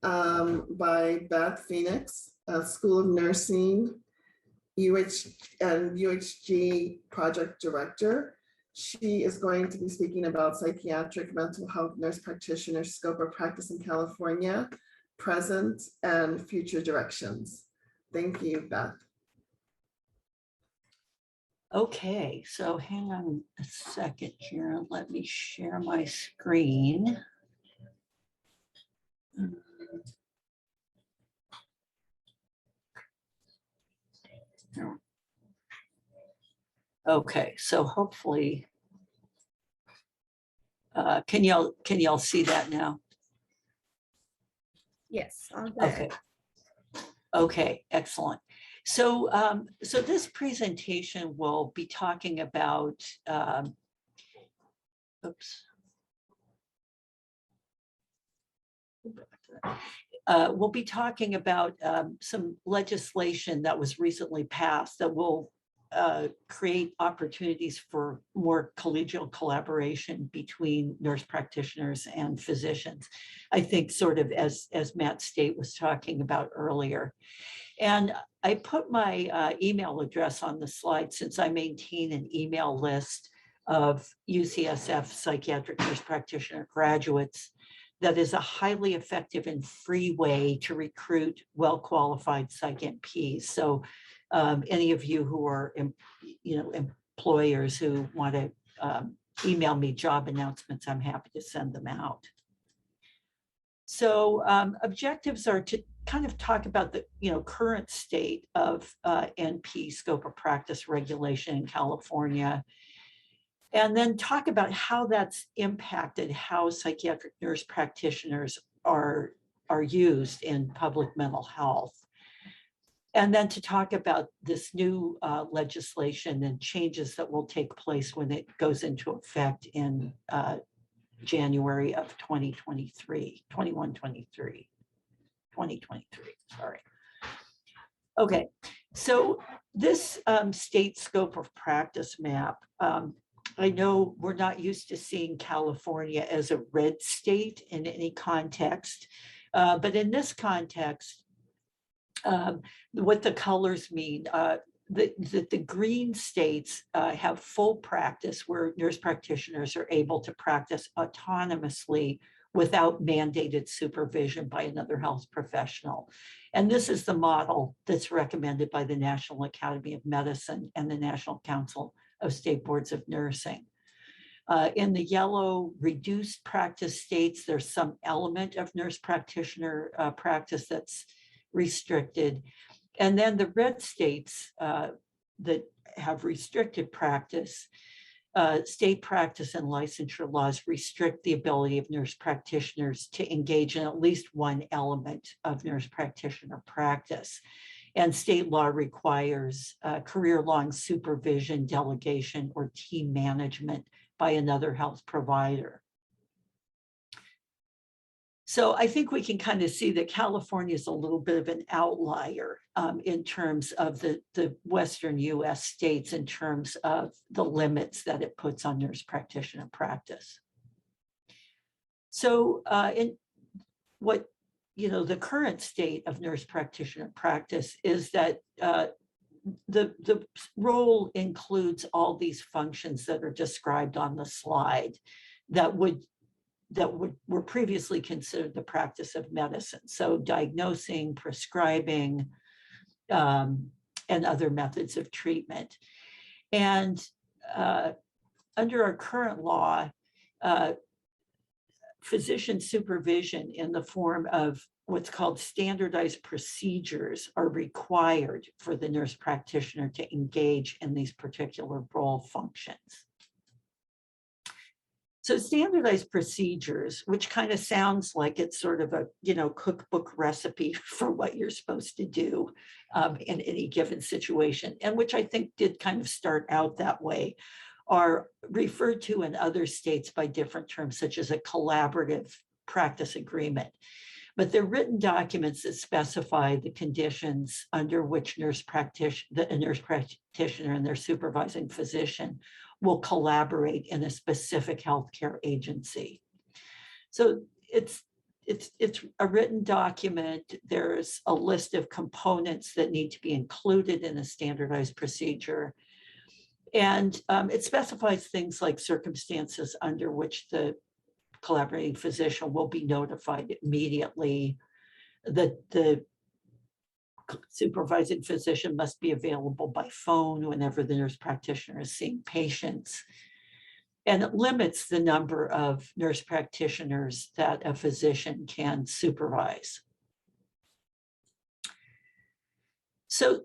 by Beth Phoenix, School of Nursing, UHG Project Director. She is going to be speaking about psychiatric mental health nurse practitioner scope of practice in California, present and future directions. Thank you, Beth. Okay, so hang on a second here. Let me share my screen. Okay, so hopefully, can y'all see that now? Yes. Okay. Okay, excellent. So, so this presentation will be talking about, we'll be talking about some legislation that was recently passed that will create opportunities for more collegial collaboration between nurse practitioners and physicians. I think sort of as Matt State was talking about earlier. And I put my email address on the slide since I maintain an email list of UCSF psychiatric nurse practitioner graduates that is a highly effective and free way to recruit well-qualified psych NPs. So any of you who are, employers who want to email me job announcements, I'm happy to send them out. So objectives are to kind of talk about the current state of NP scope of practice regulation in California, and then talk about how that's impacted how psychiatric nurse practitioners are used in public mental health. And then to talk about this new legislation and changes that will take place when it goes into effect in January of 2023, sorry. Okay, so this state scope of practice map, I know we're not used to seeing California as a red state in any context, but in this context, what the colors mean, the green states have full practice where nurse practitioners are able to practice autonomously without mandated supervision by another health professional. And this is the model that's recommended by the National Academy of Medicine and the National Council of State Boards of Nursing. In the yellow reduced practice states, there's some element of nurse practitioner practice that's restricted. And then the red states that have restricted practice, state practice and licensure laws restrict the ability of nurse practitioners to engage in at least one element of nurse practitioner practice. And state law requires career-long supervision, delegation, or team management by another health provider. So I think we can kind of see that California is a little bit of an outlier in terms of the Western US states, in terms of the limits that it puts on nurse practitioner practice. So in what, the current state of nurse practitioner practice is that the role includes all these functions that are described on the slide that were previously considered the practice of medicine. So diagnosing, prescribing, and other methods of treatment. And under our current law, physician supervision in the form of what's called standardized procedures are required for the nurse practitioner to engage in these particular role functions. So standardized procedures, which kind of sounds like it's sort of a cookbook recipe for what you're supposed to do in any given situation, and which I think did kind of start out that way, are referred to in other states by different terms, such as a collaborative practice agreement. But they're written documents that specify the conditions under which a nurse practitioner and their supervising physician will collaborate in a specific healthcare agency. So it's a written document. There's a list of components that need to be included in a standardized procedure. And it specifies things like circumstances under which the collaborating physician will be notified immediately, that the supervising physician must be available by phone whenever the nurse practitioner is seeing patients. And it limits the number of nurse practitioners that a physician can supervise. So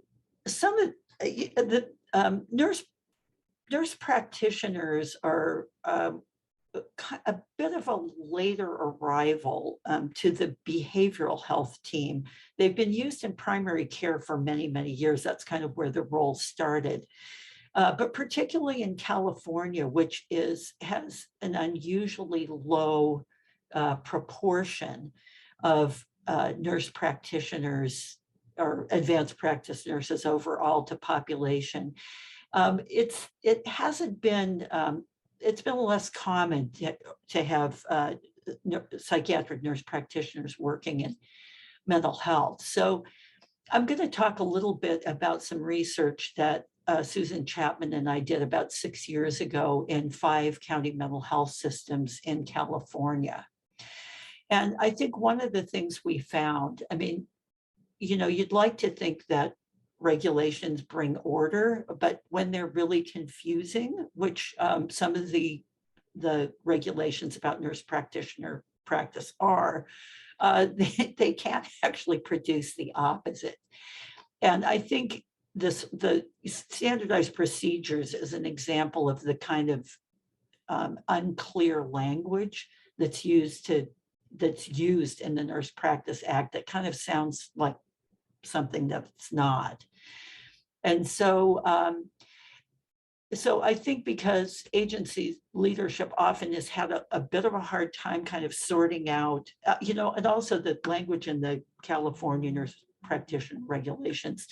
some of the nurse practitioners are a bit of a later arrival to the behavioral health team. They've been used in primary care for many, many years. That's kind of where the role started. But particularly in California, which has an unusually low proportion of nurse practitioners or advanced practice nurses overall to population, it's been less common to have psychiatric nurse practitioners working in mental health. So I'm going to talk a little bit about some research that Susan Chapman and I did about 6 years ago in 5 county mental health systems in California. And I think one of the things we found, you'd like to think that regulations bring order, but when they're really confusing, which some of the regulations about nurse practitioner practice are, they can't actually produce the opposite. And I think the standardized procedures is an example of the kind of unclear language that's used in the Nurse Practice Act that kind of sounds like something that's not. And so So I think because agency leadership often has had a bit of a hard time kind of sorting out, and also the language in the California nurse practitioner regulations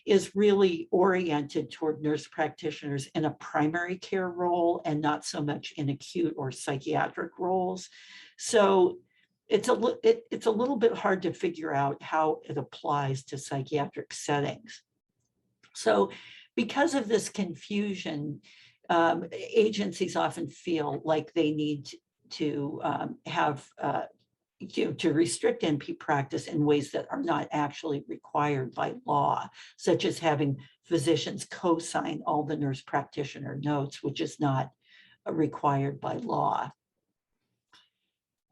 is really oriented toward nurse practitioners in a primary care role and not so much in acute or psychiatric roles. So it's a little bit hard to figure out how it applies to psychiatric settings. So because of this confusion, agencies often feel like they need to have to restrict NP practice in ways that are not actually required by law, such as having physicians co-sign all the nurse practitioner notes, which is not required by law.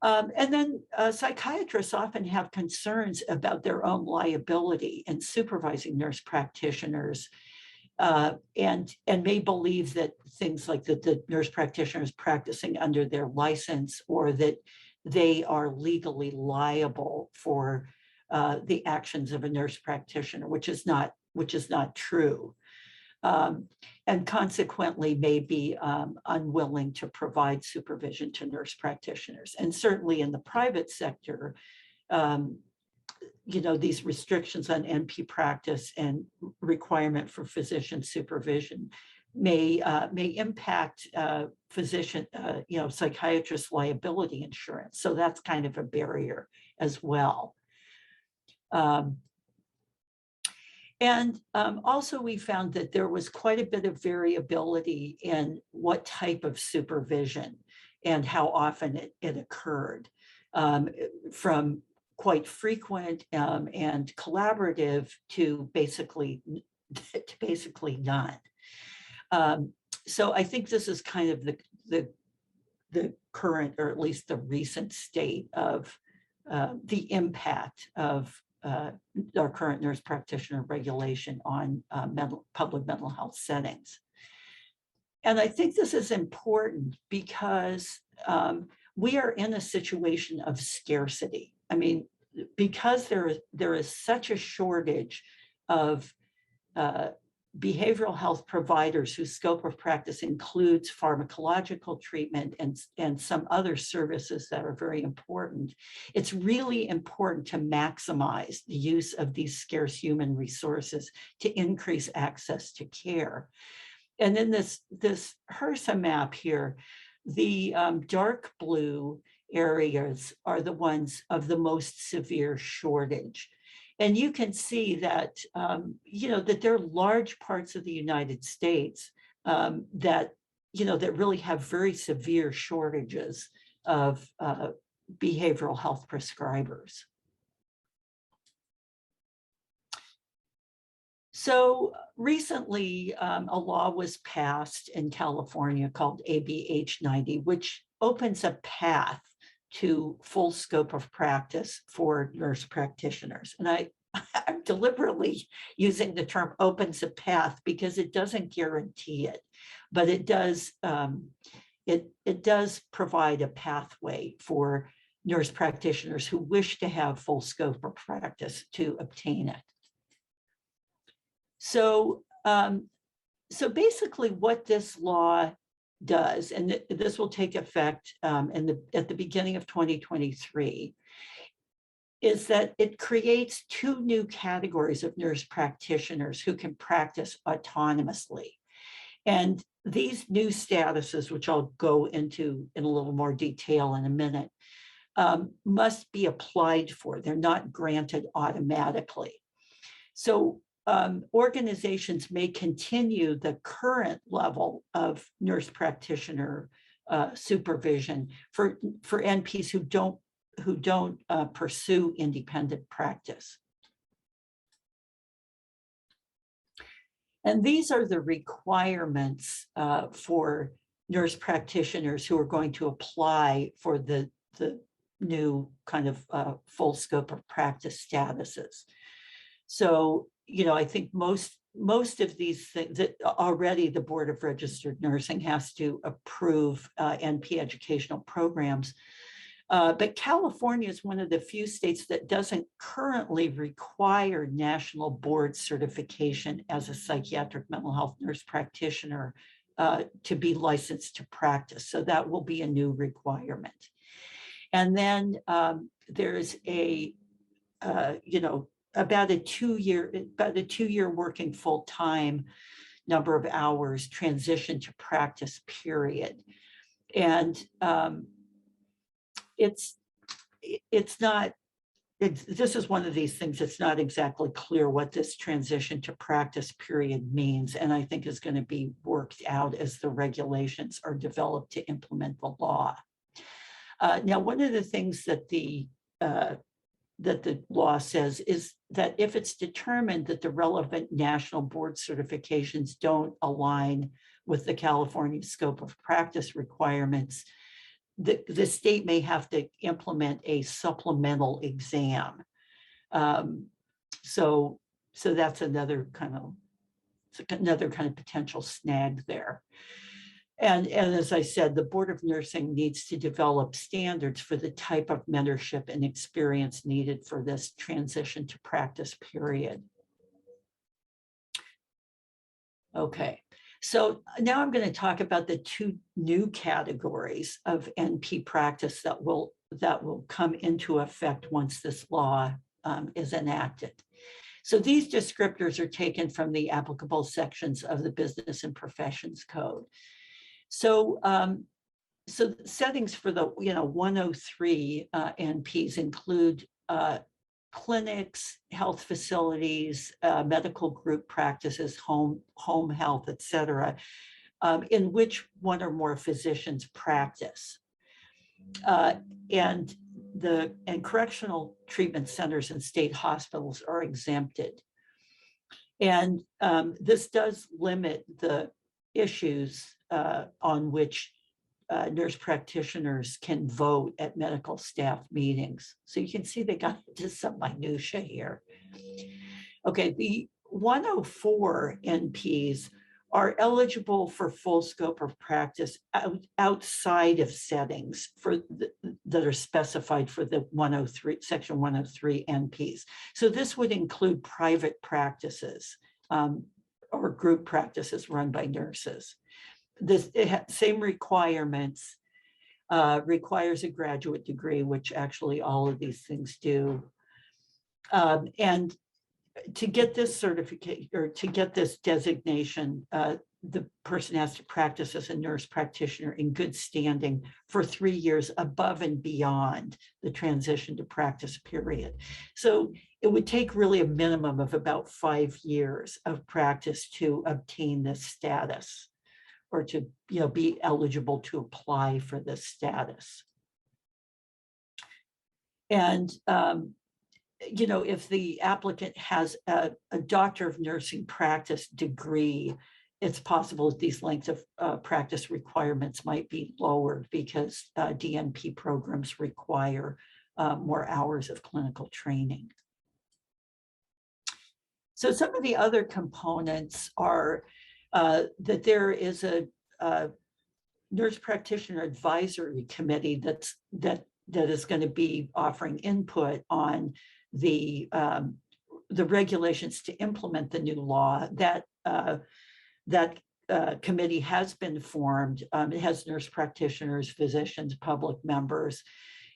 And then psychiatrists often have concerns about their own liability in supervising nurse practitioners, and may believe that things like that the nurse practitioner is practicing under their license, or that they are legally liable for the actions of a nurse practitioner, which is not true. And consequently may be unwilling to provide supervision to nurse practitioners. And certainly in the private sector, these restrictions on NP practice and requirement for physician supervision may impact psychiatrist liability insurance. So that's kind of a barrier as well. Also, we found that there was quite a bit of variability in what type of supervision and how often it occurred, from quite frequent and collaborative to basically none. So I think this is kind of the current, or at least the recent state of the impact of our current nurse practitioner regulation on public mental health settings. And I think this is important because we are in a situation of scarcity. I mean, because there is such a shortage of behavioral health providers whose scope of practice includes pharmacological treatment and some other services that are very important. It's really important to maximize the use of these scarce human resources to increase access to care. And in this HRSA map here, the dark blue areas are the ones of the most severe shortage. And you can see that, that there are large parts of the United States that really have very severe shortages of behavioral health prescribers. So recently, a law was passed in California called AB H90, which opens a path to full scope of practice for nurse practitioners. And I'm deliberately using the term opens a path because it doesn't guarantee it, but it does provide a pathway for nurse practitioners who wish to have full scope of practice to obtain it. So, basically what this law does, and this will take effect at the beginning of 2023, is that it creates two new categories of nurse practitioners who can practice autonomously. And these new statuses, which I'll go into in a little more detail in a minute, must be applied for. They're not granted automatically. So organizations may continue the current level of nurse practitioner supervision for NPs who don't pursue independent practice. And these are the requirements for nurse practitioners who are going to apply for the new kind of full scope of practice statuses. So, I think most of these things that already the Board of Registered Nursing has to approve NP educational programs. But California is one of the few states that doesn't currently require national board certification as a psychiatric mental health nurse practitioner to be licensed to practice. So that will be a new requirement. And then there's a, about a two-year working full-time number of hours transition to practice period. And this is one of these things, it's not exactly clear what this transition to practice period means, and I think is going to be worked out as the regulations are developed to implement the law. Now, one of the things that the law says is that if it's determined that the relevant national board certifications don't align with the California scope of practice requirements, the state may have to implement a supplemental exam. So that's another kind of potential snag there. And as I said, the Board of Nursing needs to develop standards for the type of mentorship and experience needed for this transition to practice period. Okay, so now I'm going to talk about the two new categories of NP practice that will come into effect once this law is enacted. So these descriptors are taken from the applicable sections of the Business and Professions Code. So, so settings for the 103 NPs include clinics, health facilities, medical group practices, home health, et cetera, in which one or more physicians practice. And correctional treatment centers and state hospitals are exempted. And this does limit the issues on which nurse practitioners can vote at medical staff meetings. So you can see they got into some minutia here. Okay, the 104 NPs are eligible for full scope of practice outside of settings that are specified for the 103, section 103 NPs. So this would include private practices or group practices run by nurses. Same requirements, requires a graduate degree, which actually all of these things do. And to get this certificate or to get this designation, the person has to practice as a nurse practitioner in good standing for 3 years above and beyond the transition to practice period. So it would take really a minimum of about 5 years of practice to obtain this status, or to be eligible to apply for this status. And if the applicant has a doctor of nursing practice degree, it's possible that these lengths of practice requirements might be lowered because DNP programs require more hours of clinical training. So some of the other components are that there is a nurse practitioner advisory committee that is going to be offering input on the regulations to implement the new law. That committee has been formed. It has nurse practitioners, physicians, public members,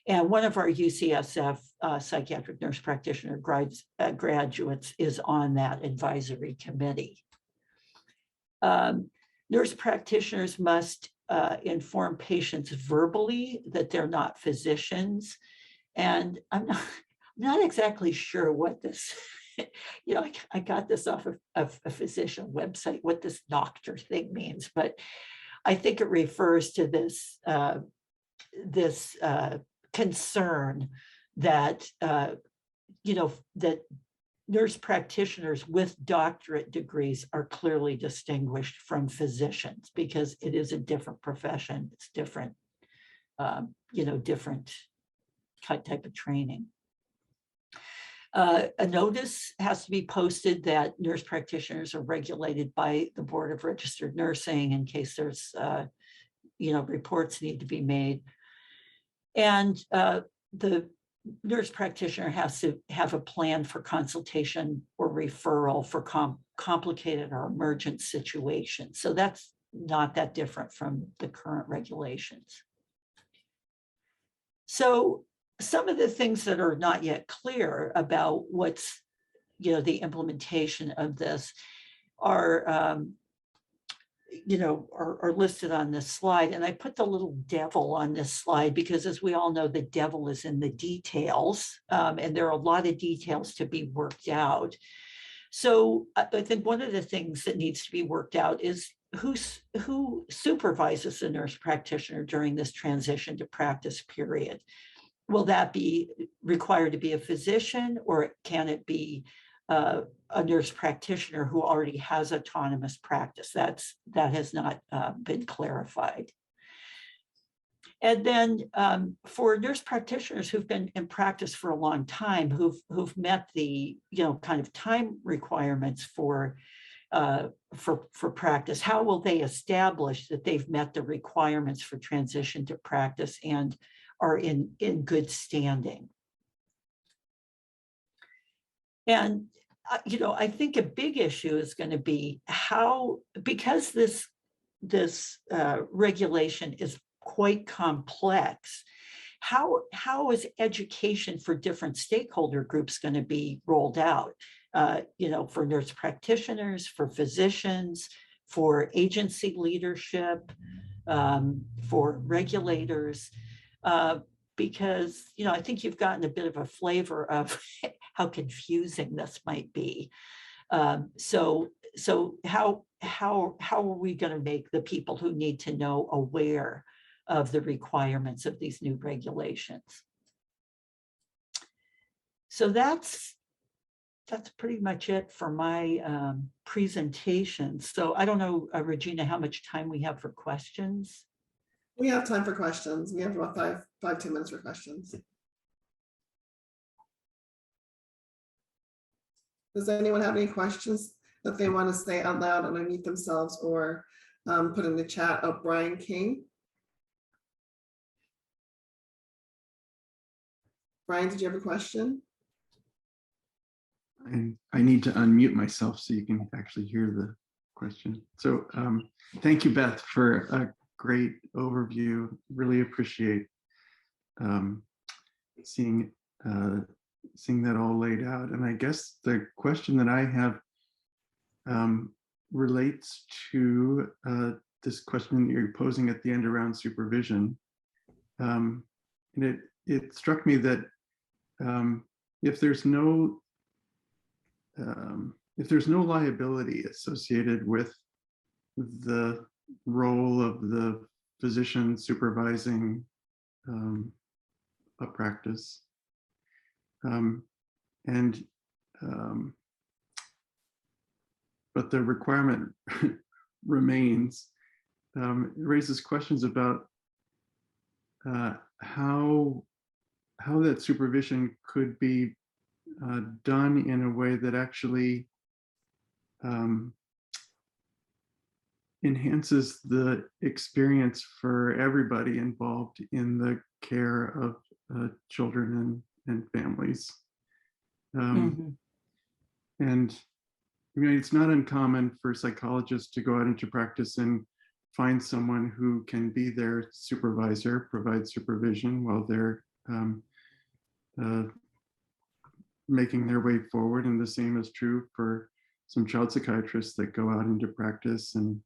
and one of our UCSF psychiatric nurse practitioner graduates is on that advisory committee. Nurse practitioners must inform patients verbally that they're not physicians. And I'm not exactly sure what this, I got this off of a physician website, what this doctor thing means, but I think it refers to this, concern that, that nurse practitioners with doctorate degrees are clearly distinguished from physicians because it is a different profession. It's different, different type of training. A notice has to be posted that nurse practitioners are regulated by the Board of Registered Nursing in case there's, reports need to be made. And the nurse practitioner has to have a plan for consultation or referral for complicated or emergent situations. So that's not that different from the current regulations. So some of the things that are not yet clear about what's, the implementation of this are, are listed on this slide. And I put the little devil on this slide because, as we all know, the devil is in the details, and there are a lot of details to be worked out. So I think one of the things that needs to be worked out is who supervises the nurse practitioner during this transition to practice period. Will that be required to be a physician, or can it be a nurse practitioner who already has autonomous practice? That has not been clarified. And then for nurse practitioners who've been in practice for a long time, who've met the kind of time requirements for practice, how will they establish that they've met the requirements for transition to practice and are in good standing? And I think a big issue is going to be how, because this regulation is quite complex, how is education for different stakeholder groups going to be rolled out? For nurse practitioners, for physicians, for agency leadership, for regulators, because I think you've gotten a bit of a flavor of how confusing this might be. So how are we going to make the people who need to know aware of the requirements of these new regulations? So that's pretty much it for my presentation. So I don't know, Regina, how much time we have for questions? We have time for questions. We have about 10 minutes for questions. Does anyone have any questions that they want to say out loud and unmute themselves, or put in the chat? Oh, Brian King. Brian, did you have a question? I need to unmute myself so you can actually hear the question. So thank you, Beth, for a great overview. Really appreciate seeing that all laid out. And I guess the question that I have relates to this question that you're posing at the end around supervision. And it struck me that if there's no liability associated with the role of the physician supervising a practice, but the requirement remains, it raises questions about how that supervision could be done in a way that actually enhances the experience for everybody involved in the care of children and families. And I mean, it's not uncommon for psychologists to go out into practice and find someone who can be their supervisor, provide supervision while they're making their way forward. And the same is true for some child psychiatrists that go out into practice, and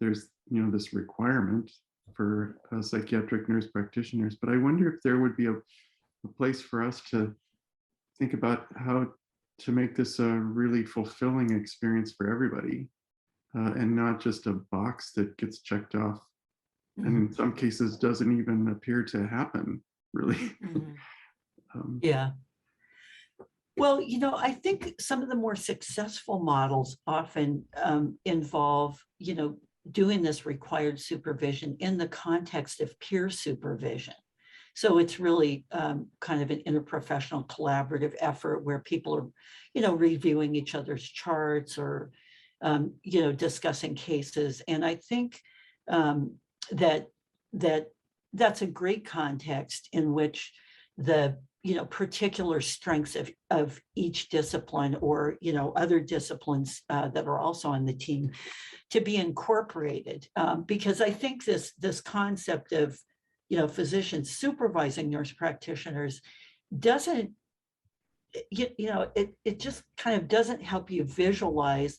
there's this requirement for psychiatric nurse practitioners. But I wonder if there would be a place for us to think about how to make this a really fulfilling experience for everybody, and not just a box that gets checked off, and in some cases doesn't even appear to happen, really. Yeah. Well, I think some of the more successful models often involve, doing this required supervision in the context of peer supervision. So it's really kind of an interprofessional collaborative effort where people are, reviewing each other's charts or, discussing cases. And I think that's a great context in which the particular strengths of each discipline, or, other disciplines that are also on the team, to be incorporated. Because I think this concept of, physicians supervising nurse practitioners doesn't, it just kind of doesn't help you visualize,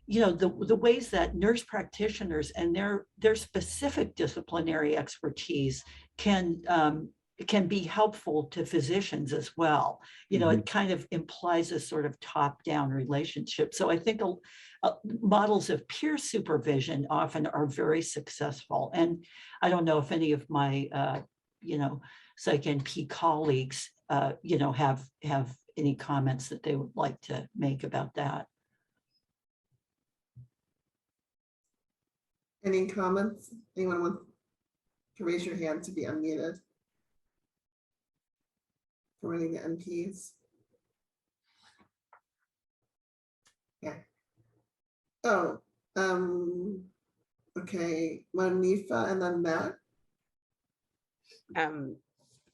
the ways that nurse practitioners and their specific disciplinary expertise can be helpful to physicians as well. It kind of implies a sort of top-down relationship. So I think models of peer supervision often are very successful. And I don't know if any of my, Psych NP colleagues, have any comments that they would like to make about that. Any comments? Anyone want to raise your hand to be unmuted? For running the NPs. Yeah. Oh, okay, Monifa and then Matt.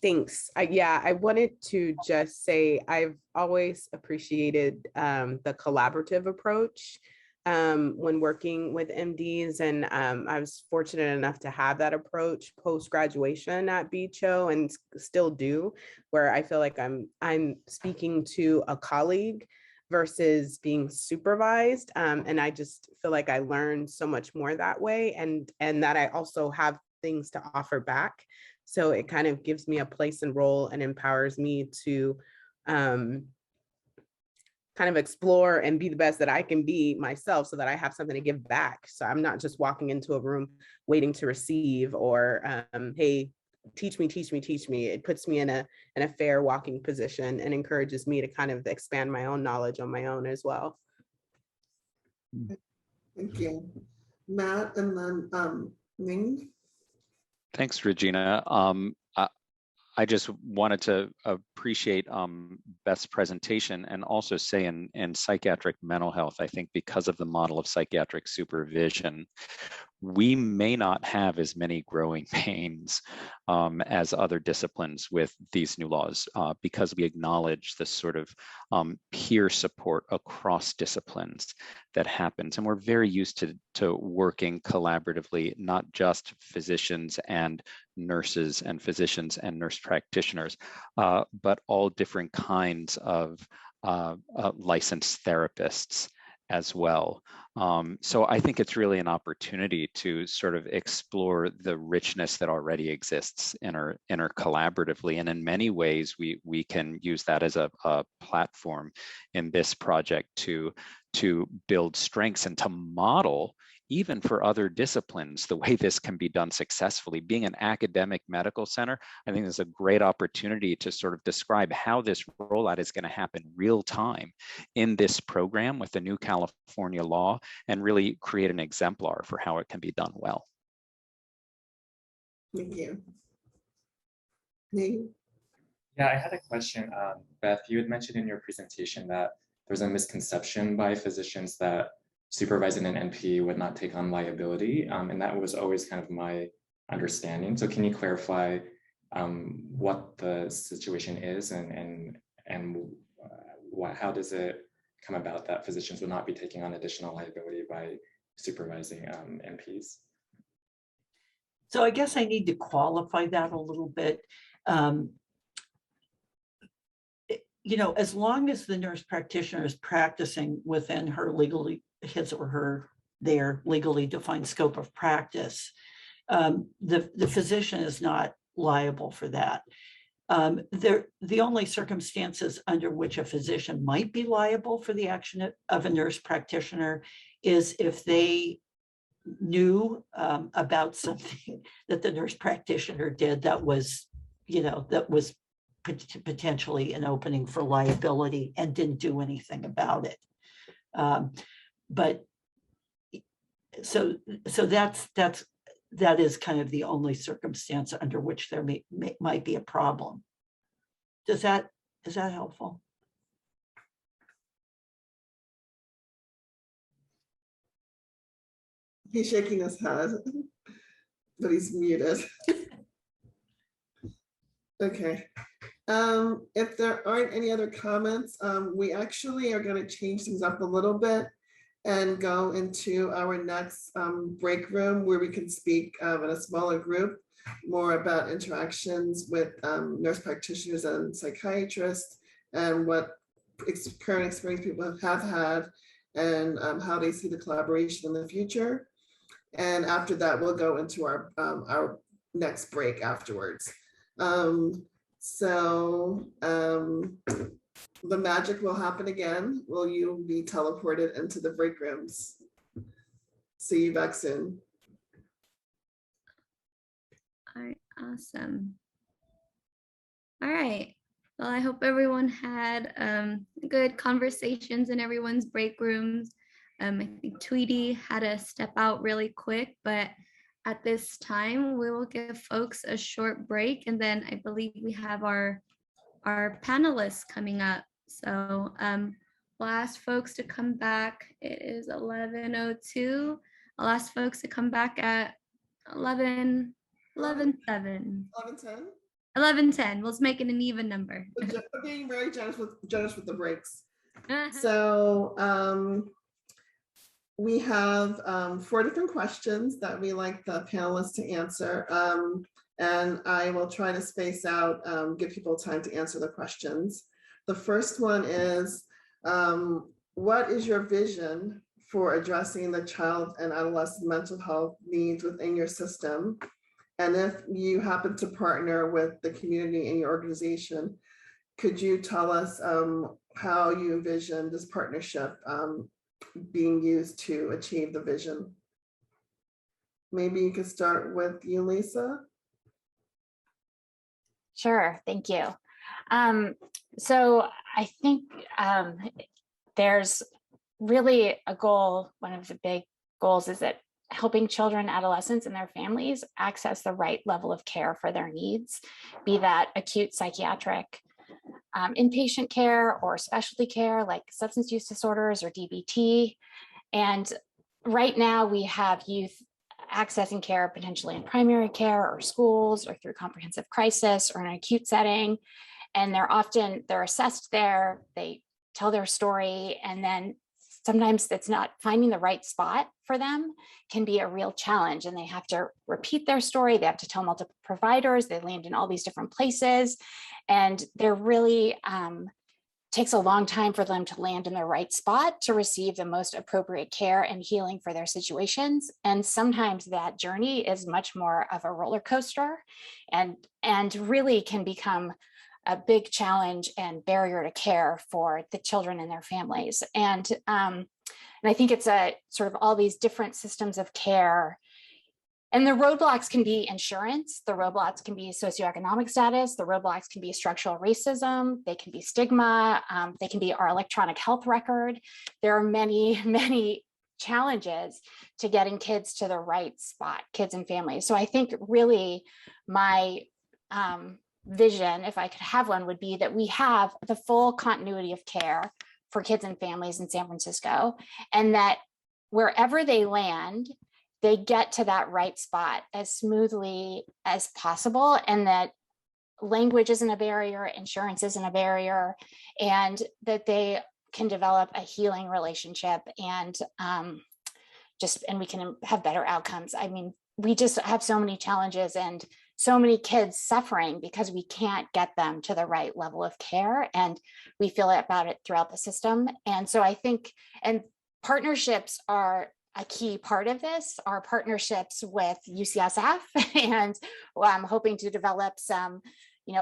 Thanks. I wanted to just say I've always appreciated the collaborative approach when working with MDs, and I was fortunate enough to have that approach post-graduation at BCHO, and still do, where I feel like I'm speaking to a colleague versus being supervised, and I just feel like I learned so much more that way, and that I also have things to offer back. So it kind of gives me a place and role and empowers me to kind of explore and be the best that I can be myself, so that I have something to give back. So I'm not just walking into a room waiting to receive, or hey, teach me. It puts me in a fair walking position and encourages me to kind of expand my own knowledge on my own as well. Thank you. Matt, and then Ning. Thanks, Regina. I just wanted to appreciate Beth's presentation, and also say in psychiatric mental health, I think because of the model of psychiatric supervision, we may not have as many growing pains as other disciplines with these new laws, because we acknowledge this sort of peer support across disciplines that happens. And we're very used to working collaboratively, not just physicians and nurses and physicians and nurse practitioners, but all different kinds of licensed therapists as well. So I think it's really an opportunity to sort of explore the richness that already exists collaboratively. And in many ways, we can use that as a platform in this project to build strengths and to model, even for other disciplines, the way this can be done successfully. Being an academic medical center, I think there's a great opportunity to sort of describe how this rollout is going to happen real time in this program with the new California law, and really create an exemplar for how it can be done well. Thank you. Ning? Yeah, I had a question. Beth, you had mentioned in your presentation that there's a misconception by physicians that supervising an NP would not take on liability, and that was always kind of my understanding. So can you clarify what the situation is, and how does it come about that physicians would not be taking on additional liability by supervising NPs? So I guess I need to qualify that a little bit. As long as the nurse practitioner is practicing within their legally defined scope of practice, the physician is not liable for that. The only circumstances under which a physician might be liable for the action of a nurse practitioner is if they knew about something that the nurse practitioner did that was potentially an opening for liability and didn't do anything about it. But so that is kind of the only circumstance under which there might be a problem. Is that helpful? He's shaking his head, but he's muted. Okay. If there aren't any other comments, we actually are going to change things up a little bit and go into our next break room where we can speak in a smaller group more about interactions with nurse practitioners and psychiatrists and what current experience people have had and how they see the collaboration in the future. And after that, we'll go into our next break afterwards. The magic will happen again. Will you be teleported into the break rooms? See you back soon. All right, awesome. All right. Well, I hope everyone had good conversations in everyone's break rooms. I think Tweety had to step out really quick, but at this time, we will give folks a short break, and then I believe we have our panelists coming up. So we'll ask folks to come back. It is 11:02. I'll ask folks to come back at 11:07. 11:10. 11:10. Let's make it an even number. We're being very generous with the breaks. So we have 4 different questions that we like the panelists to answer. And I will try to space out, give people time to answer the questions. The first one is, what is your vision for addressing the child and adolescent mental health needs within your system? And if you happen to partner with the community in your organization, could you tell us how you envision this partnership being used to achieve the vision? Maybe you could start with you, Lisa. Sure, thank you. So I think there's really a goal. One of the big goals is that helping children, adolescents, and their families access the right level of care for their needs, be that acute psychiatric, inpatient care, or specialty care like substance use disorders or DBT. And right now we have youth accessing care potentially in primary care or schools or through comprehensive crisis or in an acute setting. And they're assessed there, they tell their story, and then sometimes it's not finding the right spot for them can be a real challenge. And they have to repeat their story. They have to tell multiple providers. They land in all these different places. And they're really takes a long time for them to land in the right spot to receive the most appropriate care and healing for their situations. And sometimes that journey is much more of a roller coaster and really can become a big challenge and barrier to care for the children and their families. And I think it's a sort of all these different systems of care. And the roadblocks can be insurance, the roadblocks can be socioeconomic status, the roadblocks can be structural racism, they can be stigma, they can be our electronic health record. There are many, many challenges to getting kids to the right spot, kids and families. So I think really my vision, if I could have one, would be that we have the full continuity of care for kids and families in San Francisco, and that wherever they land, they get to that right spot as smoothly as possible, and that language isn't a barrier, insurance isn't a barrier, and that they can develop a healing relationship and we can have better outcomes. I mean, we just have so many challenges and so many kids suffering because we can't get them to the right level of care, and we feel about it throughout the system. And so I think, and partnerships are a key part of this. Our partnerships with UCSF, and I'm hoping to develop some,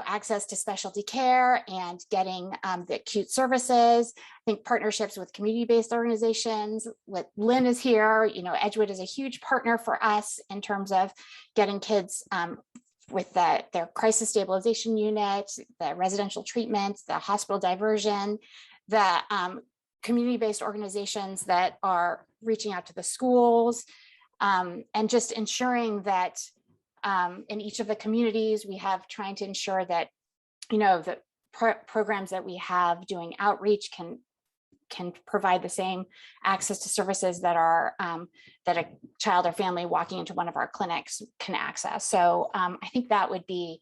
access to specialty care and getting the acute services. I think partnerships with community-based organizations. Lynn is here. Edgewood is a huge partner for us in terms of getting kids with their crisis stabilization unit, the residential treatment, the hospital diversion, the community-based organizations that are reaching out to the schools, and just ensuring that in each of the communities we have trying to ensure that the programs that we have doing outreach can provide the same access to services that that a child or family walking into one of our clinics can access. So I think that would be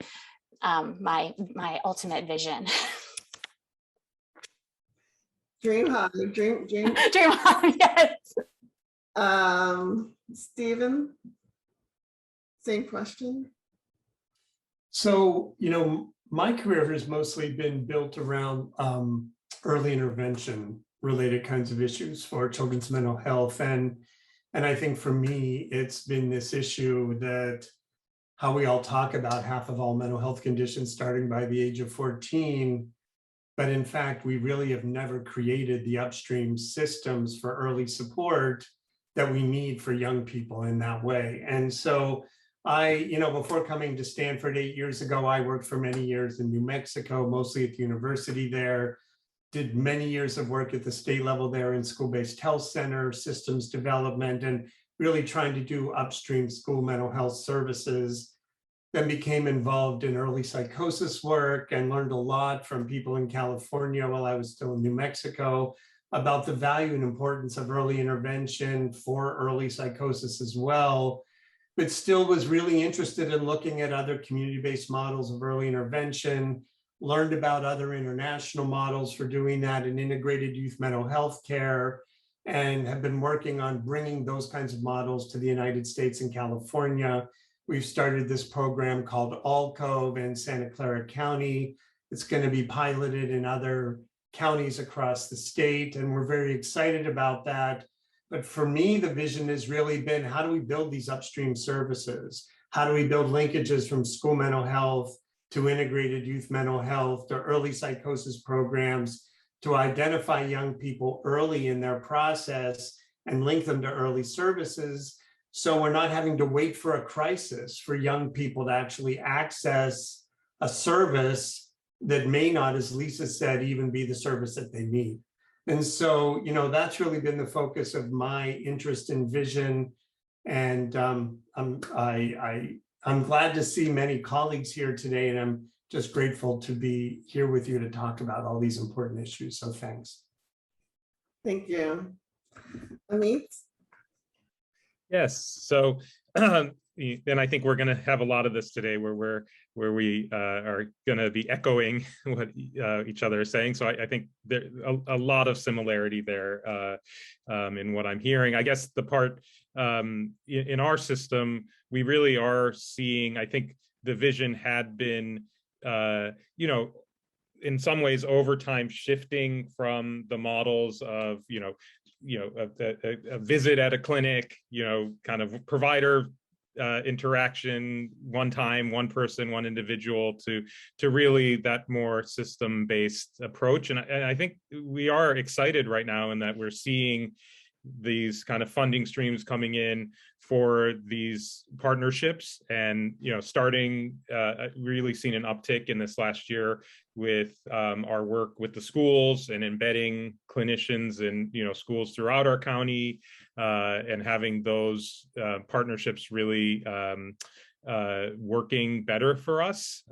my ultimate vision. Dream high, dream. Dream high, yes. Stephen, same question. So, my career has mostly been built around early intervention related kinds of issues for children's mental health. And I think for me, it's been this issue that how we all talk about half of all mental health conditions starting by the age of 14. But in fact, we really have never created the upstream systems for early support that we need for young people in that way. And so before coming to Stanford 8 years ago, I worked for many years in New Mexico, mostly at the university there, did many years of work at the state level there in school-based health center, systems development, and really trying to do upstream school mental health services. Then became involved in early psychosis work and learned a lot from people in California while I was still in New Mexico about the value and importance of early intervention for early psychosis as well, but still was really interested in looking at other community-based models of early intervention, learned about other international models for doing that in integrated youth mental health care, and have been working on bringing those kinds of models to the United States and California. We've started this program called Alcove in Santa Clara County. It's going to be piloted in other counties across the state, and we're very excited about that. But for me, the vision has really been, how do we build these upstream services? How do we build linkages from school mental health to integrated youth mental health to early psychosis programs to identify young people early in their process and link them to early services, so we're not having to wait for a crisis for young people to actually access a service that may not, as Lisa said, even be the service that they need. And so, that's really been the focus of my interest and vision. And I'm glad to see many colleagues here today, and I'm just grateful to be here with you to talk about all these important issues. So thanks. Thank you. Amit? Yes. So, and I think we're going to have a lot of this today where we are going to be echoing what each other is saying. So I think there's a lot of similarity there in what I'm hearing. I guess the part in our system, we really are seeing, I think the vision had been, in some ways over time shifting from the models of, a visit at a clinic, kind of provider interaction, one time, one person, one individual, to really that more system-based approach. And I think we are excited right now in that we're seeing these kind of funding streams coming in for these partnerships, and starting really seen an uptick in this last year with our work with the schools and embedding clinicians in schools throughout our county, and having those partnerships really working better for us.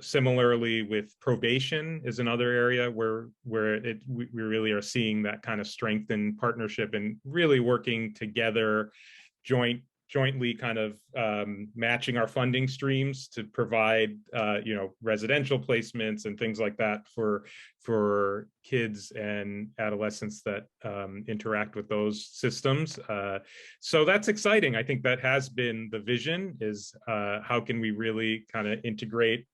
Similarly with probation is another area where we really are seeing that kind of strength in partnership and really working together, jointly kind of matching our funding streams to provide residential placements and things like that for kids and adolescents that interact with those systems. So that's exciting. I think that has been the vision, is how can we really kind of integrate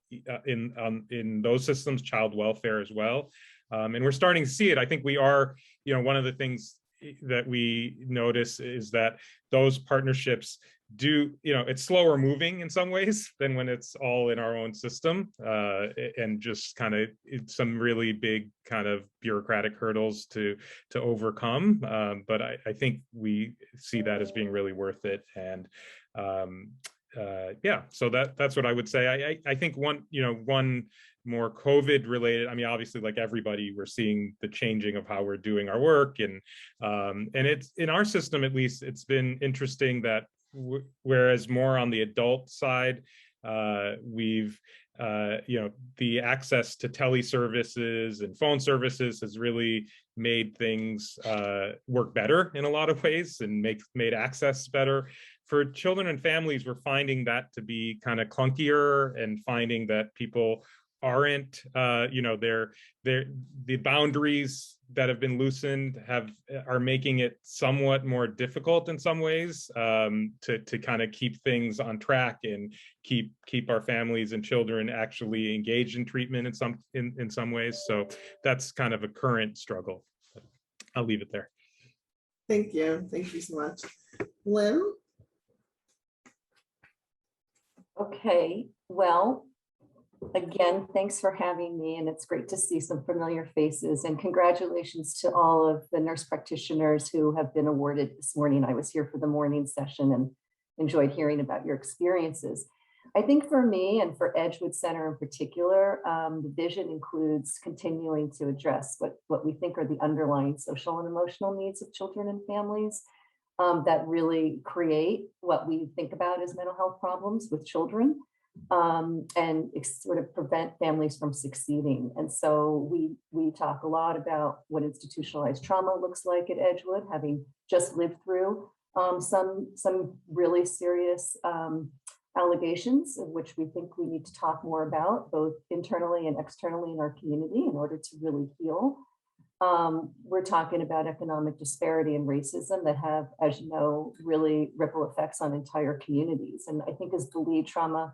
in those systems child welfare as well. And we're starting to see it. I think we are, one of the things that we notice is that those partnerships do, it's slower moving in some ways than when it's all in our own system, and just kind of some really big kind of bureaucratic hurdles to overcome. But I think we see that as being really worth it. And yeah, so that's what I would say. I think one more COVID related, I mean, obviously like everybody, we're seeing the changing of how we're doing our work, and it's in our system, at least, it's been interesting that whereas more on the adult side, we've the access to teleservices and phone services has really made things work better in a lot of ways and made access better. For children and families, we're finding that to be kind of clunkier, and finding that people aren't, the boundaries that have been loosened are making it somewhat more difficult in some ways to kind of keep things on track and keep our families and children actually engaged in treatment in some ways. So that's kind of a current struggle. I'll leave it there. Thank you. Thank you so much. Lynn? Okay, well, again, thanks for having me, and it's great to see some familiar faces, and congratulations to all of the nurse practitioners who have been awarded this morning. I was here for the morning session and enjoyed hearing about your experiences. I think for me and for Edgewood Center in particular, the vision includes continuing to address what we think are the underlying social and emotional needs of children and families that really create what we think about as mental health problems with children. And sort of prevent families from succeeding. And so we talk a lot about what institutionalized trauma looks like at Edgewood, having just lived through some really serious allegations, of which we think we need to talk more about, both internally and externally in our community, in order to really heal. We're talking about economic disparity and racism that have, as you know, really ripple effects on entire communities. And I think as the lead trauma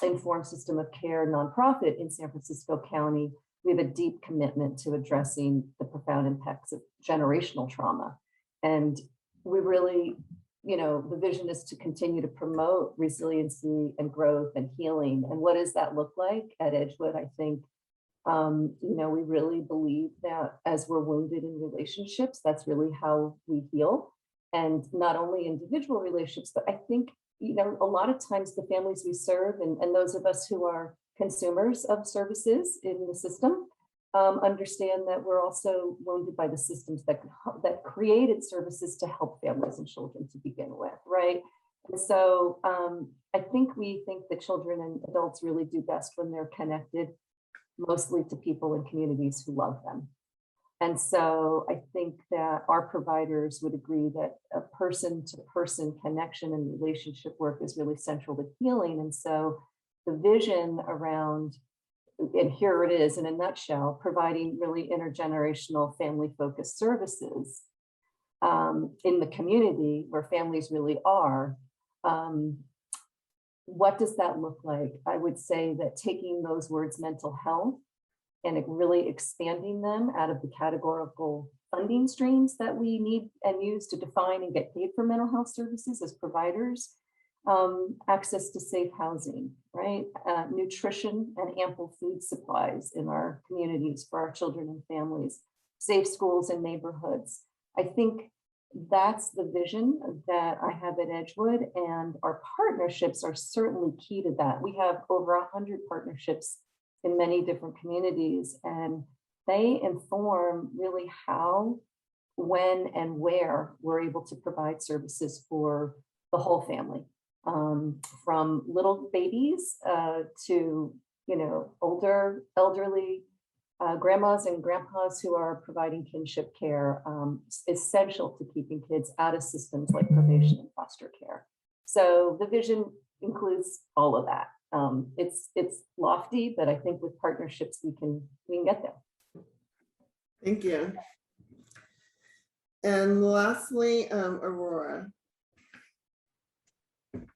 informed system of care nonprofit in San Francisco County, we have a deep commitment to addressing the profound impacts of generational trauma. And we really, the vision is to continue to promote resiliency and growth and healing. And what does that look like at Edgewood? I think, we really believe that as we're wounded in relationships, that's really how we heal. And not only individual relationships, but I think a lot of times the families we serve and those of us who are consumers of services in the system understand that we're also wounded by the systems that created services to help families and children to begin with, right? And so I think we think that children and adults really do best when they're connected mostly to people in communities who love them. And so I think that our providers would agree that a person-to-person connection and relationship work is really central to healing. And so the vision around, and here it is in a nutshell, providing really intergenerational family-focused services in the community where families really are. What does that look like? I would say that taking those words mental health and really expanding them out of the categorical funding streams that we need and use to define and get paid for mental health services as providers, access to safe housing, right? Nutrition and ample food supplies in our communities for our children and families, safe schools and neighborhoods. I think that's the vision that I have at Edgewood, and our partnerships are certainly key to that. We have over 100 partnerships in many different communities, and they inform really how, when, and where we're able to provide services for the whole family, from little babies to older, elderly grandmas and grandpas who are providing kinship care, essential to keeping kids out of systems like probation and foster care. So the vision includes all of that. It's lofty, but I think with partnerships we can get there. Thank you. And lastly, Aurora.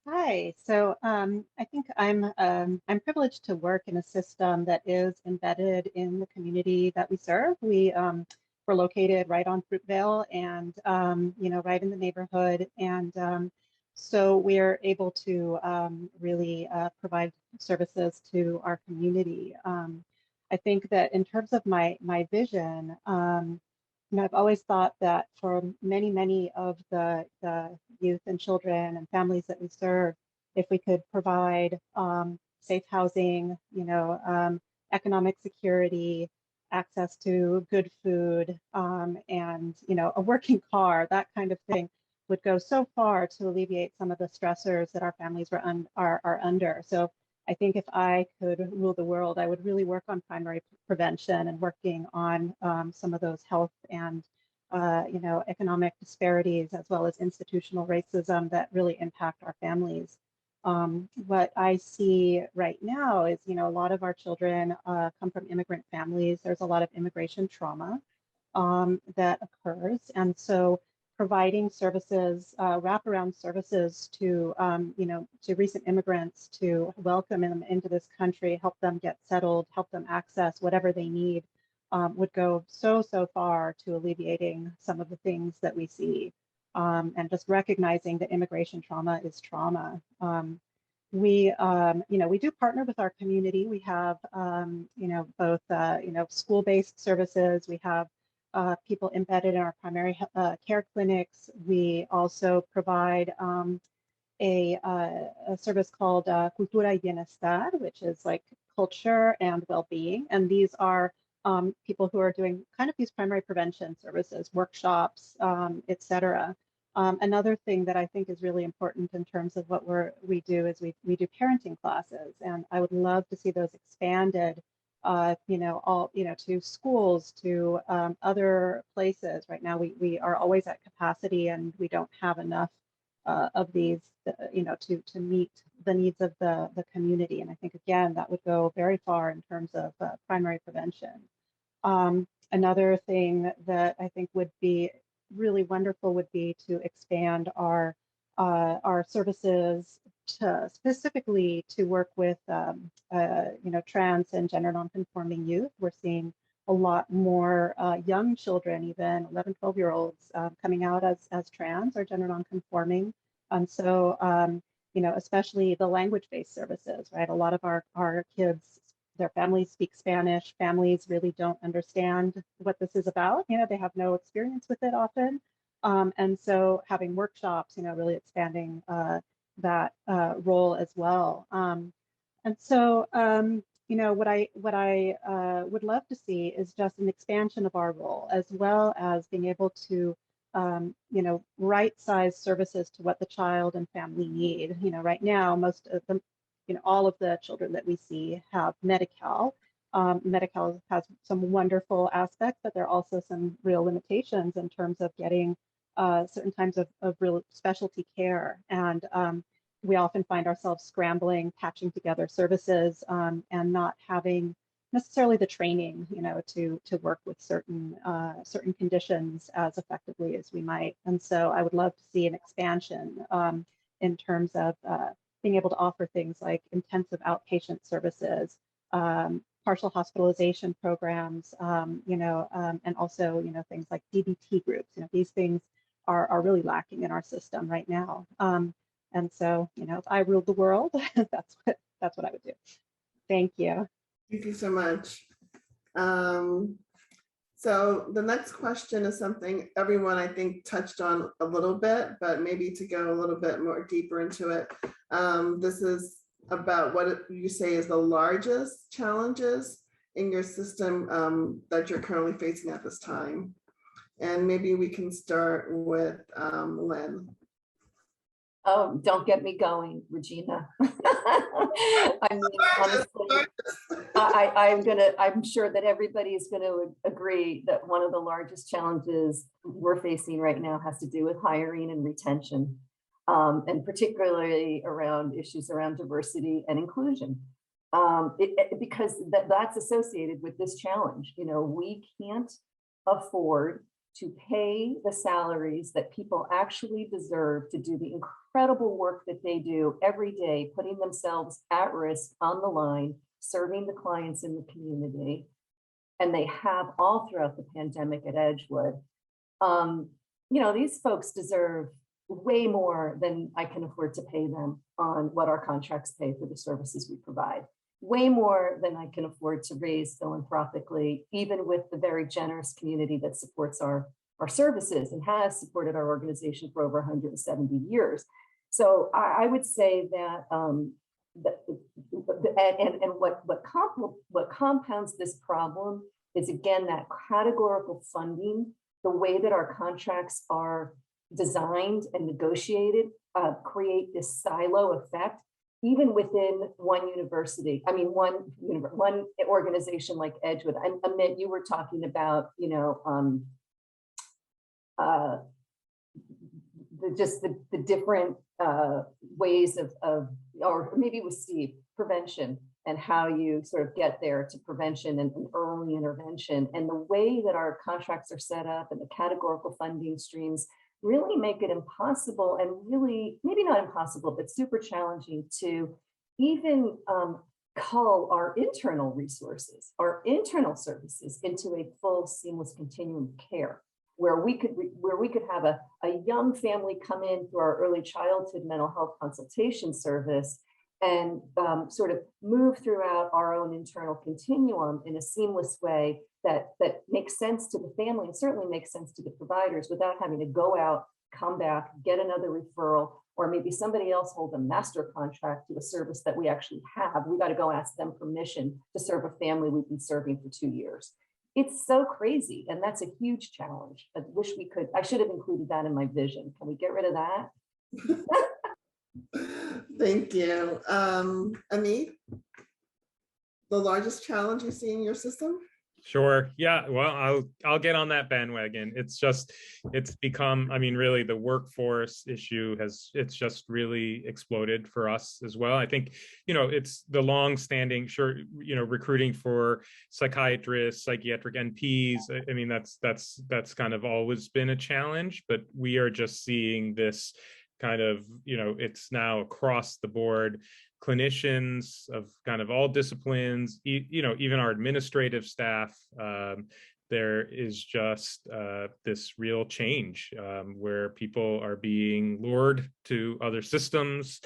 Hi, so I think I'm privileged to work in a system that is embedded in the community that we serve. We're located right on Fruitvale and right in the neighborhood, and so we're able to really provide services to our community. I think that in terms of my vision, I've always thought that for many of the youth and children and families that we serve, if we could provide safe housing, economic security, access to good food, and a working car, that kind of thing would go so far to alleviate some of the stressors that our families are under. So I think if I could rule the world, I would really work on primary prevention and working on some of those health and economic disparities, as well as institutional racism that really impact our families. What I see right now is, a lot of our children come from immigrant families. There's a lot of immigration trauma that occurs. And so providing services, wraparound services to, to recent immigrants, to welcome them into this country, help them get settled, help them access whatever they need, would go so far to alleviating some of the things that we see, and just recognizing that immigration trauma is trauma. We do partner with our community. We have, both, school-based services. We have people embedded in our primary care clinics. We also provide a service called Cultura y Bienestar, which is like culture and well-being. And these are people who are doing kind of these primary prevention services, workshops, et cetera. Another thing that I think is really important in terms of what we do is we do parenting classes, and I would love to see those expanded, to schools, to other places. Right now, we are always at capacity, and we don't have enough of these, to meet the needs of the community. And I think, again, that would go very far in terms of primary prevention. Another thing that I think would be really wonderful would be to expand our services specifically to work with trans and gender nonconforming youth. We're seeing a lot more young children, even 11, 12-year-olds, coming out as trans or gender nonconforming. And so, especially the language-based services, right? A lot of our kids, their families speak Spanish. Families really don't understand what this is about. They have no experience with it often. And so having workshops, really expanding that role as well. And so, what I would love to see is just an expansion of our role, as well as being able to, right-size services to what the child and family need. Right now, most of them, all of the children that we see have Medi-Cal. Medi-Cal has some wonderful aspects, but there are also some real limitations in terms of getting certain kinds of real specialty care. And we often find ourselves scrambling, patching together services, and not having necessarily the training, to work with certain conditions as effectively as we might. And so I would love to see an expansion in terms of being able to offer things like intensive outpatient services, partial hospitalization programs, and also, things like DBT groups. These things are really lacking in our system right now. And so, if I ruled the world, that's what I would do. Thank you. Thank you so much. So the next question is something everyone, I think, touched on a little bit, but maybe to go a little bit more deeper into it. This is about what you say is the largest challenges in your system that you're currently facing at this time. And maybe we can start with Lynn. Oh, don't get me going, Regina. I mean, honestly, I'm sure that everybody is going to agree that one of the largest challenges we're facing right now has to do with hiring and retention, and particularly around issues around diversity and inclusion, because that's associated with this challenge. We can't afford to pay the salaries that people actually deserve to do the incredible work that they do every day, putting themselves at risk on the line, serving the clients in the community. And they have all throughout the pandemic at Edgewood. These folks deserve way more than I can afford to pay them on what our contracts pay for the services we provide. Way more than I can afford to raise philanthropically, even with the very generous community that supports our services and has supported our organization for over 170 years. So I would say that, what compounds this problem is, again, that categorical funding, the way that our contracts are designed and negotiated, create this silo effect even within one university, I mean, one organization like Edgewood. Amit, you were talking about, you know, the different ways of, or maybe it was Steve, prevention, and how you sort of get there to prevention and early intervention. And the way that our contracts are set up and the categorical funding streams really make it impossible, and really, maybe not impossible, but super challenging to even cull our internal resources, our internal services into a full seamless continuum of care, where we could have a young family come in through our early childhood mental health consultation service and sort of move throughout our own internal continuum in a seamless way that makes sense to the family and certainly makes sense to the providers without having to go out, come back, get another referral, or maybe somebody else hold a master contract to a service that we actually have. We got to go ask them permission to serve a family we've been serving for 2 years. It's so crazy, and that's a huge challenge. I wish we could, I should have included that in my vision. Can we get rid of that? Thank you. Amit, the largest challenge you see in your system? Sure. Yeah. Well, I'll get on that bandwagon. It's become, I mean, really the workforce issue it's just really exploded for us as well. I think, you know, it's the long-standing, sure, you know, recruiting for psychiatrists, psychiatric NPs. I mean, that's kind of always been a challenge, but we are just seeing this kind of, you know, it's now across the board. Clinicians of kind of all disciplines, you know, even our administrative staff, there is just this real change where people are being lured to other systems.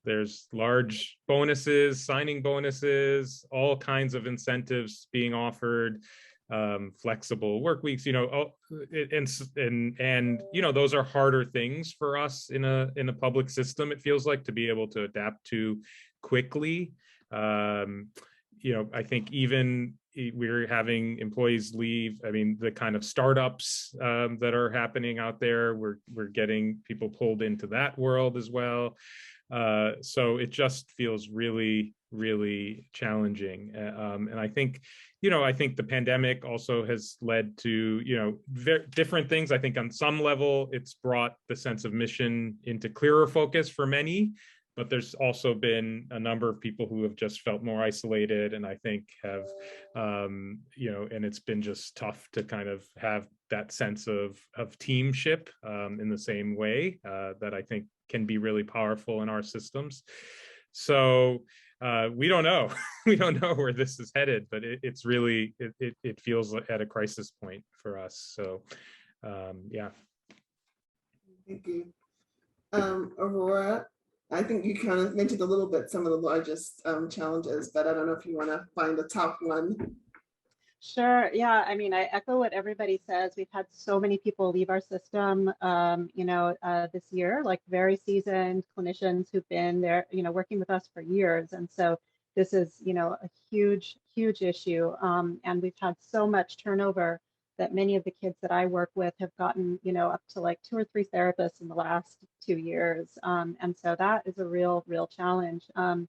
There's large bonuses, signing bonuses, all kinds of incentives being offered, flexible work weeks, you know, and you know, those are harder things for us in a public system, it feels like, to be able to adapt to quickly. You know, I think even we're having employees leave. I mean, the kind of startups that are happening out there, we're getting people pulled into that world as well. So it just feels really, really challenging. And I think, you know, I think the pandemic also has led to, you know, different things. I think on some level, it's brought the sense of mission into clearer focus for many, but there's also been a number of people who have just felt more isolated, and I think have, you know, and it's been just tough to kind of have that sense of teamship in the same way that I think can be really powerful in our systems. So we don't know. We don't know where this is headed, but it's really, it feels like at a crisis point for us. So yeah. Thank you. Aurora, I think you kind of mentioned a little bit some of the largest challenges, but I don't know if you want to find the top one. Sure. Yeah. I mean, I echo what everybody says. We've had so many people leave our system, you know, this year, like very seasoned clinicians who've been there, you know, working with us for years. And so this is, you know, a huge, huge issue. And we've had so much turnover that many of the kids that I work with have gotten, you know, up to like 2 or 3 therapists in the last 2 years. And so that is a real, real challenge. So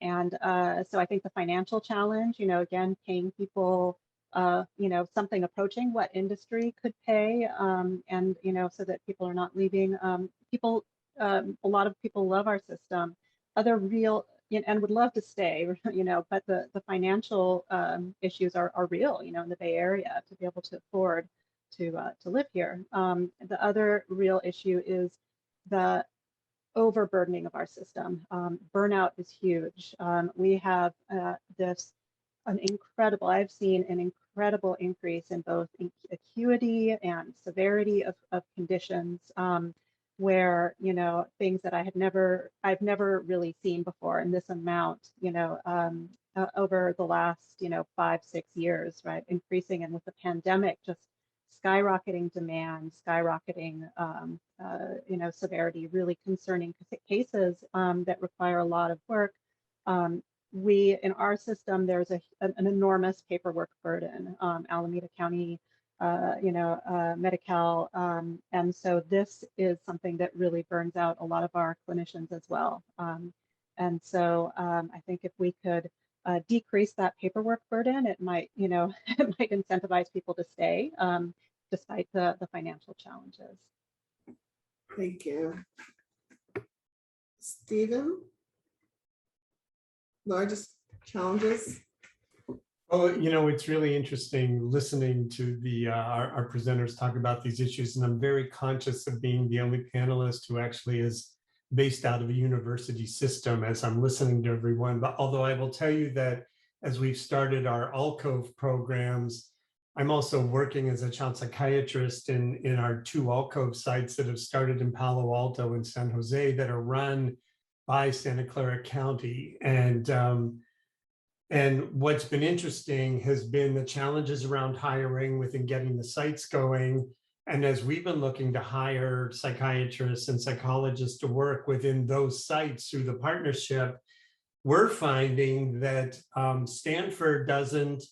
I think the financial challenge, you know, again, paying people, you know, something approaching what industry could pay, and, you know, so that people are not leaving. A lot of people love our system, other real, you know, and would love to stay, you know, but the financial issues are real, you know, in the Bay Area to be able to afford to live here. The other real issue is the overburdening of our system. Burnout is huge. We have I've seen an incredible increase in both acuity and severity of conditions, where, you know, things that I've never really seen before in this amount, you know, over the last, you know, 5-6 years, right? Increasing, and with the pandemic, just skyrocketing demand, skyrocketing, you know, severity, really concerning cases that require a lot of work. In our system, there's an enormous paperwork burden, Alameda County, you know, Medi-Cal. And so this is something that really burns out a lot of our clinicians as well. And so I think if we could decrease that paperwork burden, it might, you know, it might incentivize people to stay despite the financial challenges. Thank you. Stephen? Largest challenges? Well, you know, it's really interesting listening to the our presenters talk about these issues, and I'm very conscious of being the only panelist who actually is based out of a university system as I'm listening to everyone. But although I will tell you that as we've started our alcove programs, I'm also working as a child psychiatrist in our 2 alcove sites that have started in Palo Alto and San Jose that are run by Santa Clara County. And what's been interesting has been the challenges around hiring within getting the sites going. And as we've been looking to hire psychiatrists and psychologists to work within those sites through the partnership, we're finding that Stanford doesn't,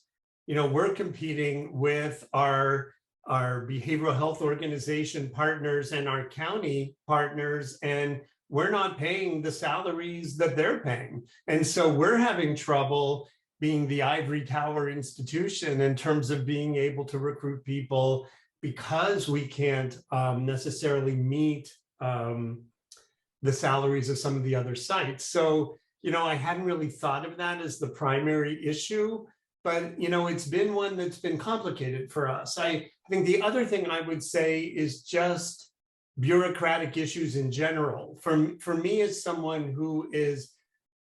you know, we're competing with our behavioral health organization partners and our county partners, and we're not paying the salaries that they're paying. And so we're having trouble being the ivory tower institution in terms of being able to recruit people because we can't necessarily meet the salaries of some of the other sites. So, you know, I hadn't really thought of that as the primary issue, but, you know, it's been one that's been complicated for us. I think the other thing I would say is just bureaucratic issues in general. For me as someone who is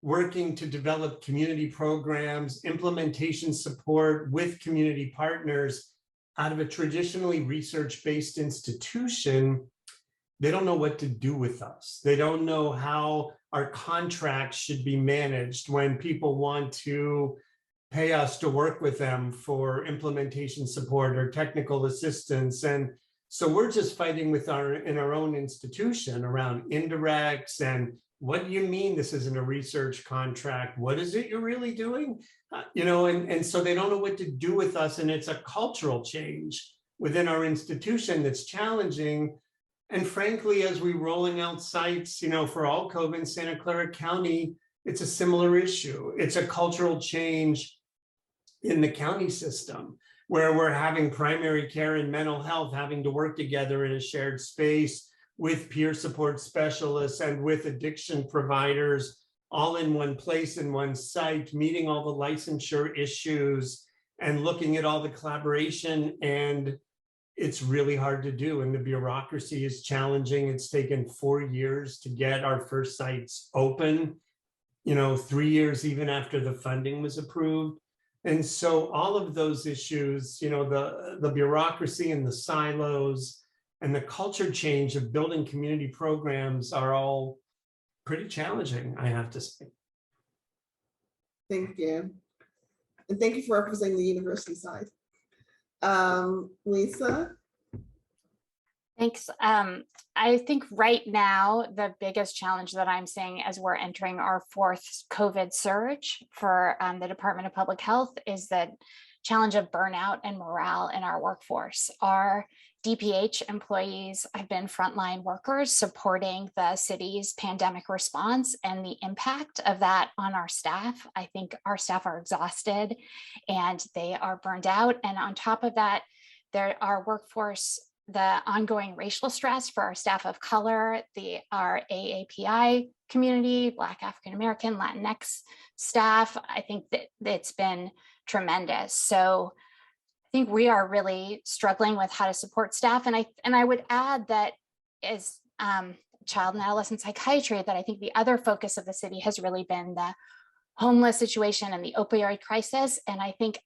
working to develop community programs, implementation support with community partners out of a traditionally research-based institution, they don't know what to do with us. They don't know how our contracts should be managed when people want to pay us to work with them for implementation support or technical assistance. And so we're just fighting with in our own institution around indirects and what do you mean this isn't a research contract? What is it you're really doing? You know, and so they don't know what to do with us. And it's a cultural change within our institution that's challenging. And frankly, as we're rolling out sites, you know, for alcove in Santa Clara County, it's a similar issue. It's a cultural change in the county system where we're having primary care and mental health having to work together in a shared space with peer support specialists and with addiction providers all in one place, in one site, meeting all the licensure issues and looking at all the collaboration. And it's really hard to do. And the bureaucracy is challenging. It's taken 4 years to get our first sites open, you know, 3 years even after the funding was approved. And so all of those issues, you know, the bureaucracy and the silos and the culture change of building community programs are all pretty challenging, I have to say. Thank you. And thank you for representing the university side. Lisa? Thanks. I think right now, the biggest challenge that I'm seeing as we're entering our 4th COVID surge for the Department of Public Health is the challenge of burnout and morale in our workforce. Our DPH employees have been frontline workers supporting the city's pandemic response, and the impact of that on our staff. I think our staff are exhausted and they are burned out. And on top of that, our workforce, the ongoing racial stress for our staff of color, our AAPI community, Black, African American, Latinx staff, I think that it's been tremendous. So I think we are really struggling with how to support staff. And I would add that as child and adolescent psychiatry, that I think the other focus of the city has really been the homeless situation and the opioid crisis. And I think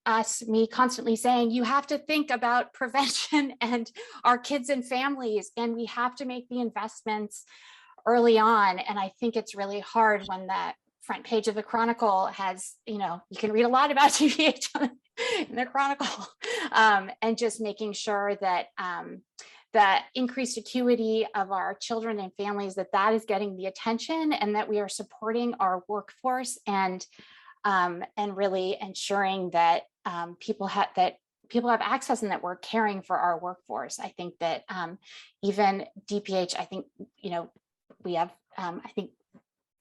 me constantly saying, you have to think about prevention and our kids and families, and we have to make the investments early on. And I think it's really hard when the front page of the Chronicle has, you know, you can read a lot about TPH in the Chronicle, and just making sure that the increased acuity of our children and families, that is getting the attention, and that we are supporting our workforce and really ensuring that people have access and that we're caring for our workforce. I think that even DPH, I think, you know, we have, I think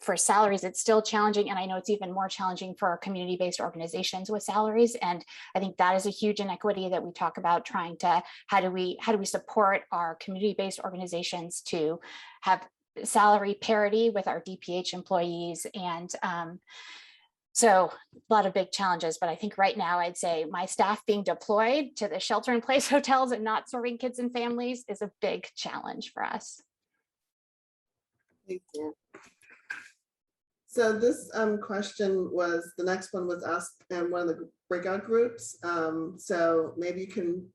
for salaries, it's still challenging. And I know it's even more challenging for community-based organizations with salaries. And I think that is a huge inequity that we talk about, trying to, how do we support our community-based organizations to have salary parity with our DPH employees. And so a lot of big challenges, but I think right now I'd say my staff being deployed to the shelter-in-place hotels and not serving kids and families is a big challenge for us. Thank you. So this question was, the next one was asked in one of the breakout groups. So maybe you can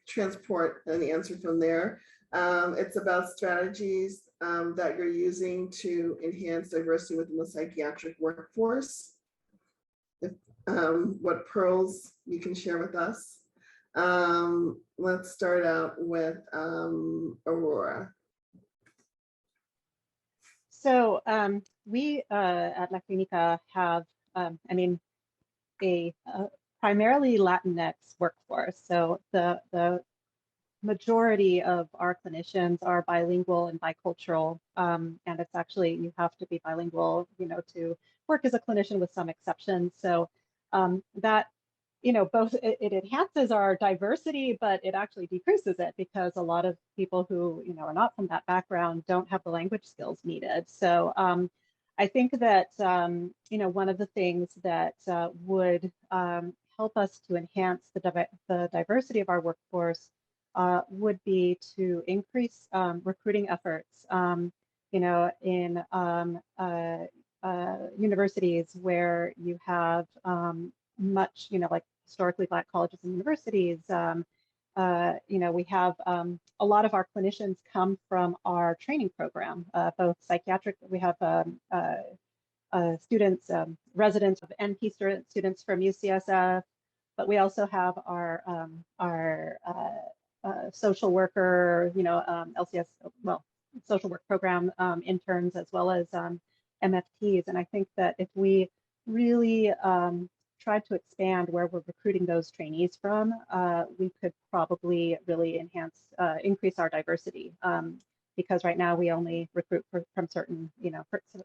transport an answer from there. It's about strategies that you're using to enhance diversity within the psychiatric workforce. What pearls you can share with us. Let's start out with Aurora. So we at La Clinica have, a primarily Latinx workforce. So the majority of our clinicians are bilingual and bicultural, and it's actually, you have to be bilingual, to work as a clinician, with some exceptions. So that, both it enhances our diversity, but it actually decreases it, because a lot of people who, are not from that background don't have the language skills needed. So I think that, one of the things that would help us to enhance the diversity of our workforce would be to increase recruiting efforts, in universities where you have much, like historically Black colleges and universities. We have a lot of our clinicians come from our training program, both psychiatric. We have students, residents of NP students from UCSF, but we also have our social worker, LCS, social work program interns, as well as MFTs. And I think that if we really tried to expand where we're recruiting those trainees from, we could probably really increase our diversity, because right now we only recruit from certain,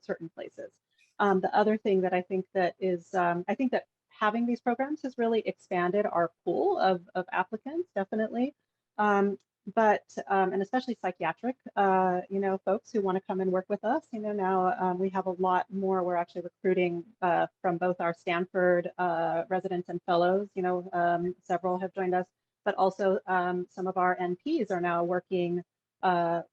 certain places. The other thing that I think that is, I think that having these programs has really expanded our pool of applicants, definitely. And especially psychiatric, folks who want to come and work with us, now we have a lot more. We're actually recruiting from both our Stanford residents and fellows, several have joined us, but also some of our NPs are now working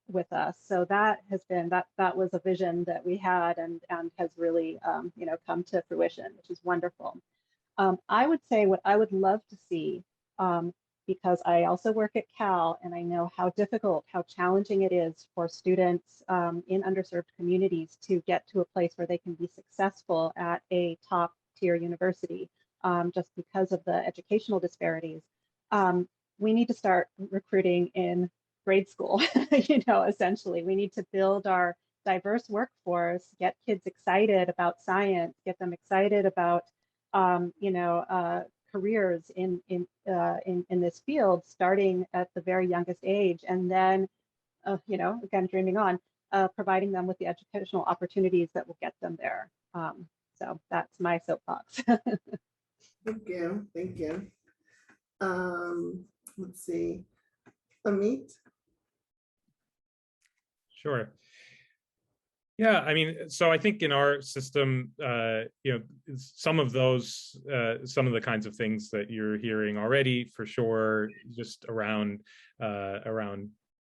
with us. So that has been, that was a vision that we had, and has really, come to fruition, which is wonderful. I would say what I would love to see, because I also work at Cal, and I know how difficult, how challenging it is for students in underserved communities to get to a place where they can be successful at a top tier university, just because of the educational disparities. We need to start recruiting in grade school, essentially. We need to build our diverse workforce, get kids excited about science, get them excited about, careers in this field, starting at the very youngest age, and then, again, dreaming on, providing them with the educational opportunities that will get them there. So that's my soapbox. Thank you. Thank you. Let's see. Amit? Sure. Yeah, I mean, so I think in our system, some of the kinds of things that you're hearing already, for sure, just around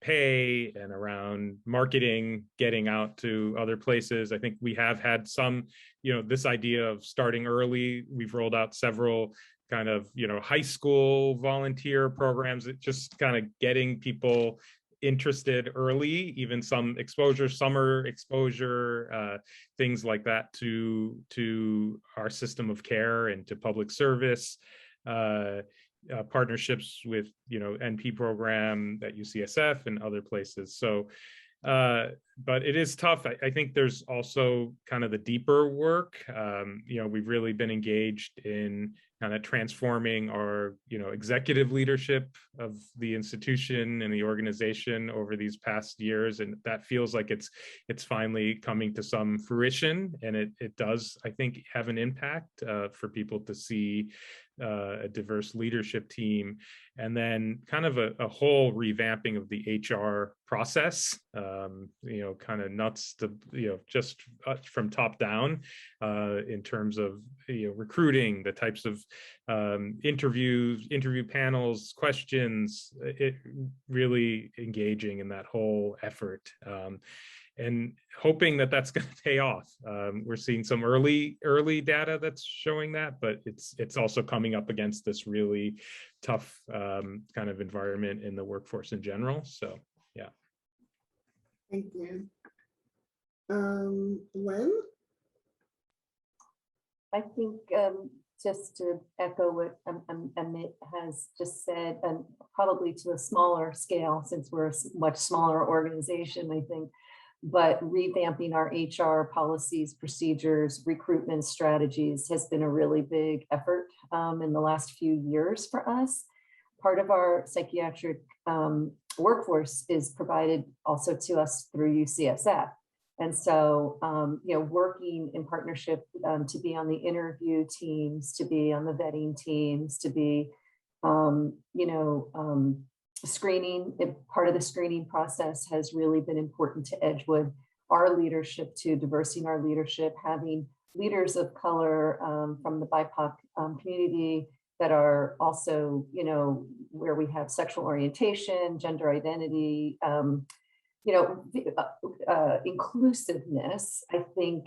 pay and around marketing, getting out to other places. I think we have had some, this idea of starting early. We've rolled out several kind of, high school volunteer programs that just kind of getting people interested early, even some exposure, summer exposure, things like that to our system of care and to public service, partnerships with, NP program at UCSF and other places. So but it is tough. I think there's also kind of the deeper work. We've really been engaged in kind of transforming our, executive leadership of the institution and the organization over these past years. And that feels like it's finally coming to some fruition. And it does, I think, have an impact for people to see a diverse leadership team, and then kind of a whole revamping of the HR process, kind of nuts to, just from top down in terms of, recruiting, the types of interview panels, questions, it really engaging in that whole effort. And hoping that that's going to pay off. We're seeing some early data that's showing that, but it's also coming up against this really tough kind of environment in the workforce in general. So, yeah. Thank you. Wen? I think just to echo what Amit has just said, and probably to a smaller scale, since we're a much smaller organization, I think, but revamping our HR policies, procedures, recruitment strategies has been a really big effort in the last few years for us. Part of our psychiatric workforce is provided also to us through UCSF. And so, working in partnership to be on the interview teams, to be on the vetting teams, to be, screening, part of the screening process has really been important to Edgewood, our leadership, to diversity in our leadership, having leaders of color from the BIPOC community that are also, where we have sexual orientation, gender identity, inclusiveness, I think,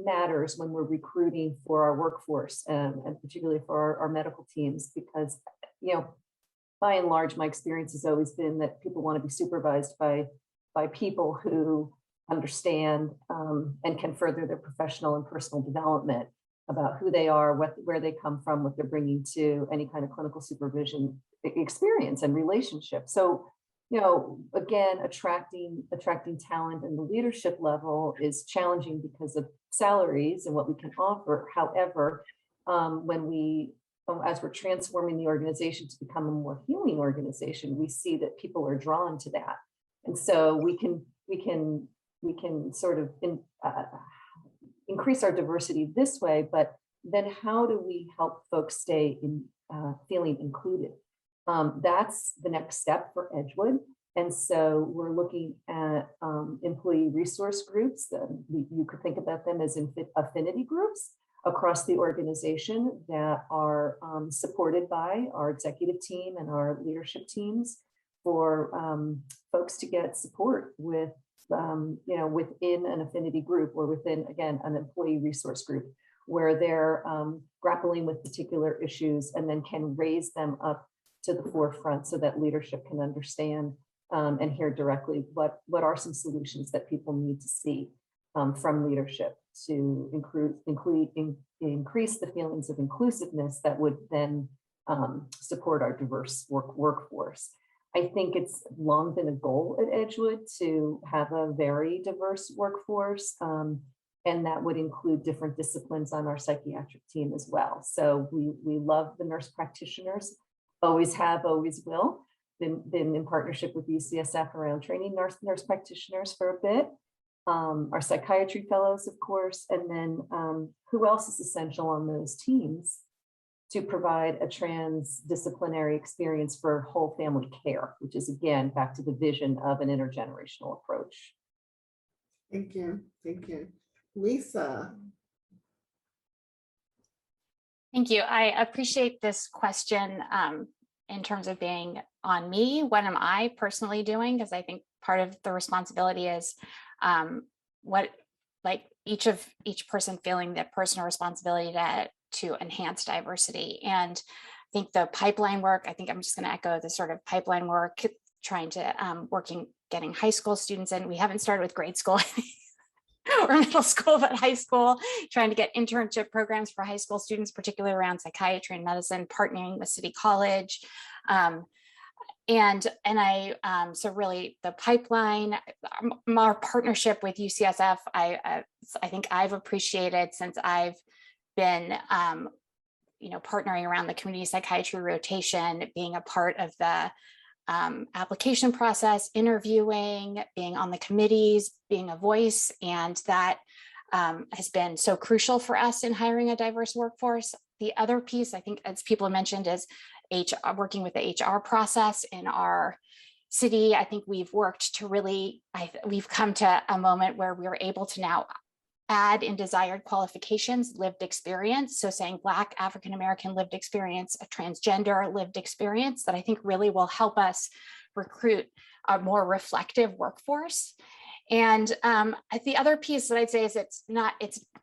matters when we're recruiting for our workforce and particularly for our medical teams, because, by and large, my experience has always been that people want to be supervised by people who understand and can further their professional and personal development about who they are, where they come from, what they're bringing to any kind of clinical supervision experience and relationship. So, again, attracting talent in the leadership level is challenging because of salaries and what we can offer. However, as we're transforming the organization to become a more healing organization, we see that people are drawn to that. And so we can sort of increase our diversity this way, but then how do we help folks stay feeling included? That's the next step for Edgewood. And so we're looking at employee resource groups. You could think about them as affinity groups across the organization that are supported by our executive team and our leadership teams for folks to get support with, within an affinity group or within, again, an employee resource group where they're grappling with particular issues and then can raise them up to the forefront so that leadership can understand and hear directly what are some solutions that people need to see from leadership to increase the feelings of inclusiveness that would then support our diverse workforce. I think it's long been a goal at Edgewood to have a very diverse workforce, and that would include different disciplines on our psychiatric team as well. So we love the nurse practitioners, always have, always will. Been in partnership with UCSF around training nurse practitioners for a bit. Our psychiatry fellows, of course, and then who else is essential on those teams to provide a transdisciplinary experience for whole family care, which is, again, back to the vision of an intergenerational approach. Thank you. Thank you. Lisa. Thank you. I appreciate this question in terms of being on me. What am I personally doing? Because I think part of the responsibility is each person feeling the personal responsibility to enhance diversity. And I think the pipeline work, I think I'm just going to echo the sort of pipeline work, trying to getting high school students in. We haven't started with grade school or middle school, but high school, trying to get internship programs for high school students, particularly around psychiatry and medicine, partnering with City College. So really the pipeline, our partnership with UCSF, I think I've appreciated since I've been, partnering around the community psychiatry rotation, being a part of the application process, interviewing, being on the committees, being a voice, and that has been so crucial for us in hiring a diverse workforce. The other piece, I think, as people mentioned, is working with the HR process in our city. I think we've worked to really, we've come to a moment where we're able to now add in desired qualifications, lived experience. So saying Black, African-American lived experience, a transgender lived experience, that I think really will help us recruit a more reflective workforce. And the other piece that I'd say is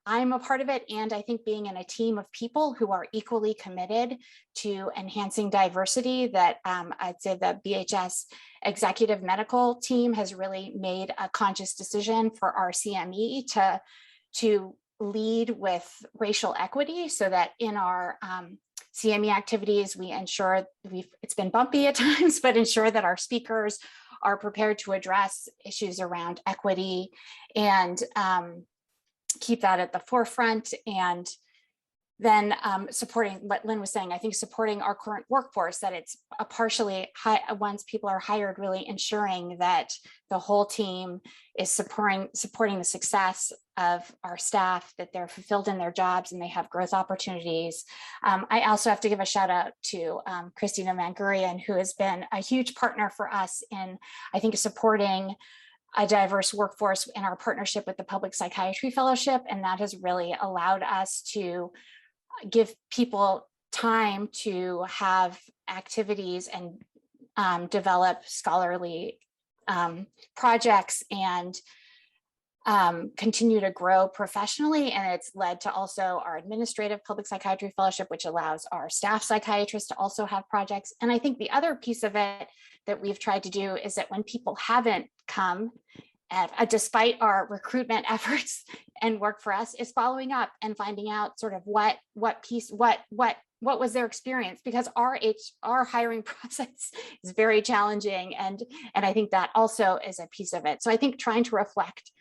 I'm a part of it. And I think being in a team of people who are equally committed to enhancing diversity, that I'd say the BHS executive medical team has really made a conscious decision for our CME to lead with racial equity, so that in our CME activities, we ensure it's been bumpy at times, but ensure that our speakers are prepared to address issues around equity and keep that at the forefront. And then supporting what Lynn was saying, I think supporting our current workforce, that it's a partially once people are hired, really ensuring that the whole team is supporting the success of our staff, that they're fulfilled in their jobs and they have growth opportunities. I also have to give a shout out to Christina Mangurian, who has been a huge partner for us in, I think, supporting a diverse workforce in our partnership with the Public Psychiatry Fellowship. And that has really allowed us to give people time to have activities and develop scholarly projects and continue to grow professionally. And it's led to also our administrative public psychiatry fellowship, which allows our staff psychiatrists to also have projects. And I think the other piece of it that we've tried to do is that when people haven't come, despite our recruitment efforts and work for us, is following up and finding out sort of what was their experience, because our hiring process is very challenging, and I think that also is a piece of it. So I think trying to reflect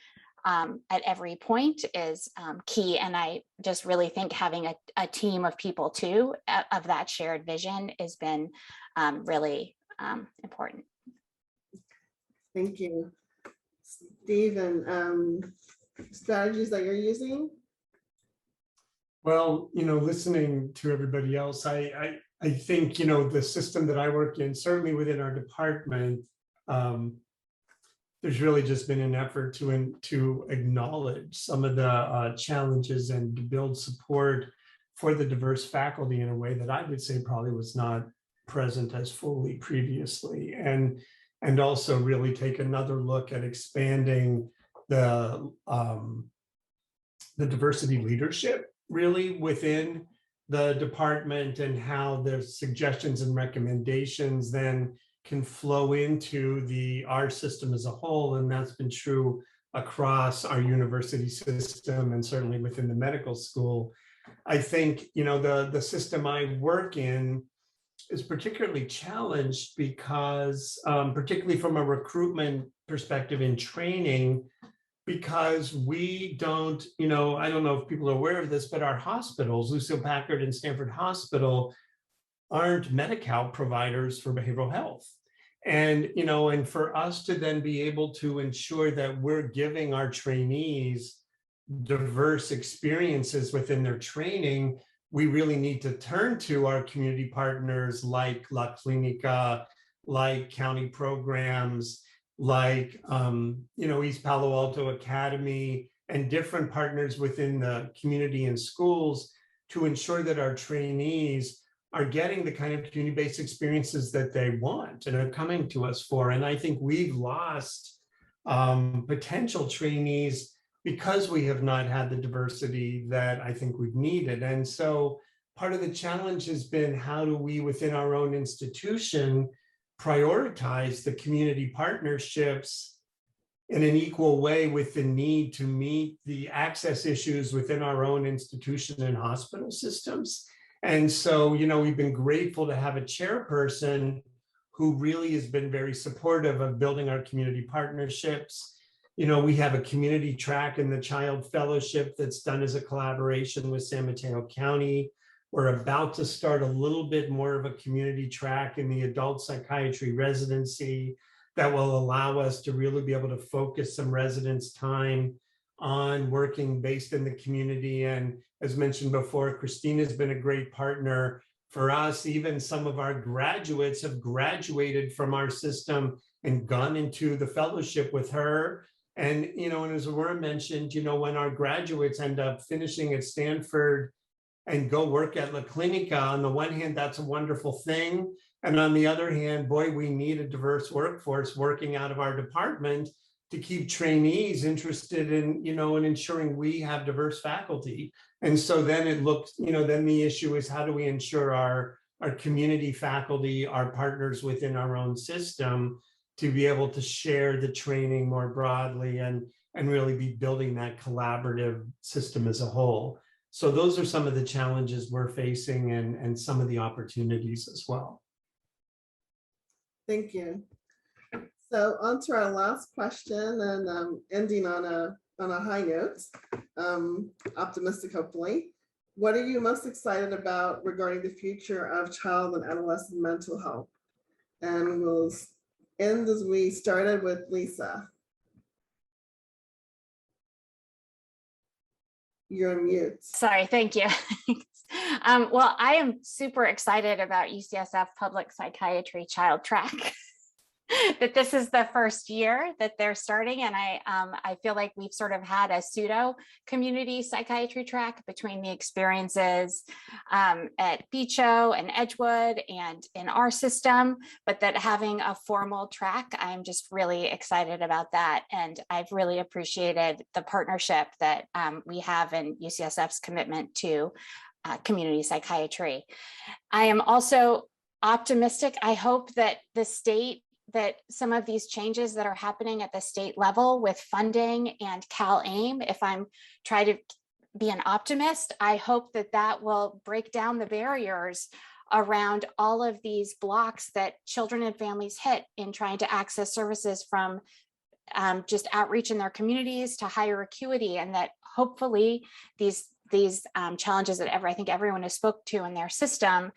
at every point is key, and I just really think having a team of people too of that shared vision has been really important. Thank you. Steve, and strategies that you're using? Well, listening to everybody else, I think, the system that I work in, certainly within our department, there's really just been an effort to acknowledge some of the challenges and to build support for the diverse faculty in a way that I would say probably was not present as fully previously. And also really take another look at expanding the diversity leadership really within the department, and how the suggestions and recommendations then can flow into our system as a whole. And that's been true across our university system and certainly within the medical school. I think, the system I work in is particularly challenged because, particularly from a recruitment perspective in training, because we don't, I don't know if people are aware of this, but our hospitals, Lucille Packard and Stanford Hospital, aren't Medi-Cal providers for behavioral health. And, and for us to then be able to ensure that we're giving our trainees diverse experiences within their training, we really need to turn to our community partners like La Clinica, like county programs, like East Palo Alto Academy, and different partners within the community and schools to ensure that our trainees are getting the kind of community-based experiences that they want and are coming to us for. And I think we've lost potential trainees because we have not had the diversity that I think we've needed. And so part of the challenge has been, how do we within our own institution prioritize the community partnerships in an equal way with the need to meet the access issues within our own institution and hospital systems. And so, we've been grateful to have a chairperson who really has been very supportive of building our community partnerships. You know, we have a community track in the Child Fellowship that's done as a collaboration with San Mateo County. We're about to start a little bit more of a community track in the adult psychiatry residency that will allow us to really be able to focus some residents' time on working based in the community. And as mentioned before, Christina's been a great partner for us. Even some of our graduates have graduated from our system and gone into the fellowship with her. And, you know, and as Aurora mentioned, you know, when our graduates end up finishing at Stanford and go work at La Clinica, on the one hand, that's a wonderful thing. And on the other hand, boy, we need a diverse workforce working out of our department to keep trainees interested in, you know, in ensuring we have diverse faculty. And so then it looks, you know, then the issue is how do we ensure our community faculty, our partners within our own system, to be able to share the training more broadly and really be building that collaborative system as a whole. So those are some of the challenges we're facing and some of the opportunities as well. Thank you. So on to our last question, and ending on a high note, optimistic hopefully. What are you most excited about regarding the future of child and adolescent mental health? And we'll end as we started with Lisa. You're on mute. Sorry, thank you. Well, I am super excited about UCSF Public Psychiatry Child Track. That this is the first year that they're starting, and I feel like we've sort of had a pseudo community psychiatry track between the experiences at Beecho and Edgewood and in our system, but that having a formal track, I'm just really excited about that, and I've really appreciated the partnership that we have in UCSF's commitment to community psychiatry. I am also optimistic. I hope that that some of these changes that are happening at the state level with funding and CalAIM, if I'm trying to be an optimist, I hope that that will break down the barriers around all of these blocks that children and families hit in trying to access services, from just outreach in their communities to higher acuity, and that hopefully these challenges that I think everyone has spoke to in their system,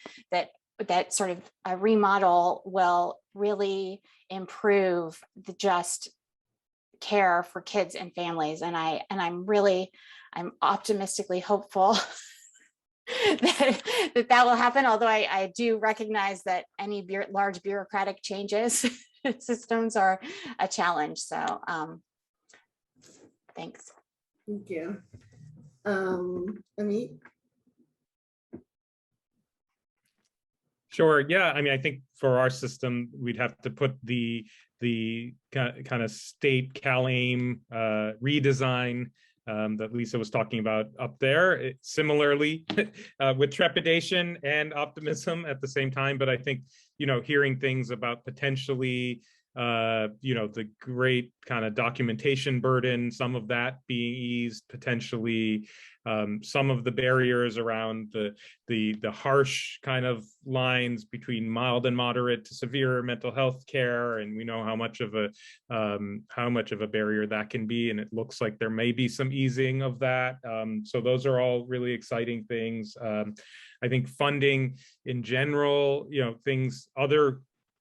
that sort of a remodel will really improve the just care for kids and families. And I'm optimistically hopeful that will happen. Although I do recognize that any large bureaucratic changes systems are a challenge. So thanks. Thank you. Amit? Sure. Yeah. I mean, I think for our system, we'd have to put the kind of state CalAIM redesign that Lisa was talking about up there. Similarly, with trepidation and optimism at the same time. But I think, you know, hearing things about potentially, you know, the great kind of documentation burden, some of that being eased, potentially some of the barriers around the harsh kind of lines between mild and moderate to severe mental health care, and we know how much of a barrier that can be, and it looks like there may be some easing of that. So those are all really exciting things. I think funding in general, you know,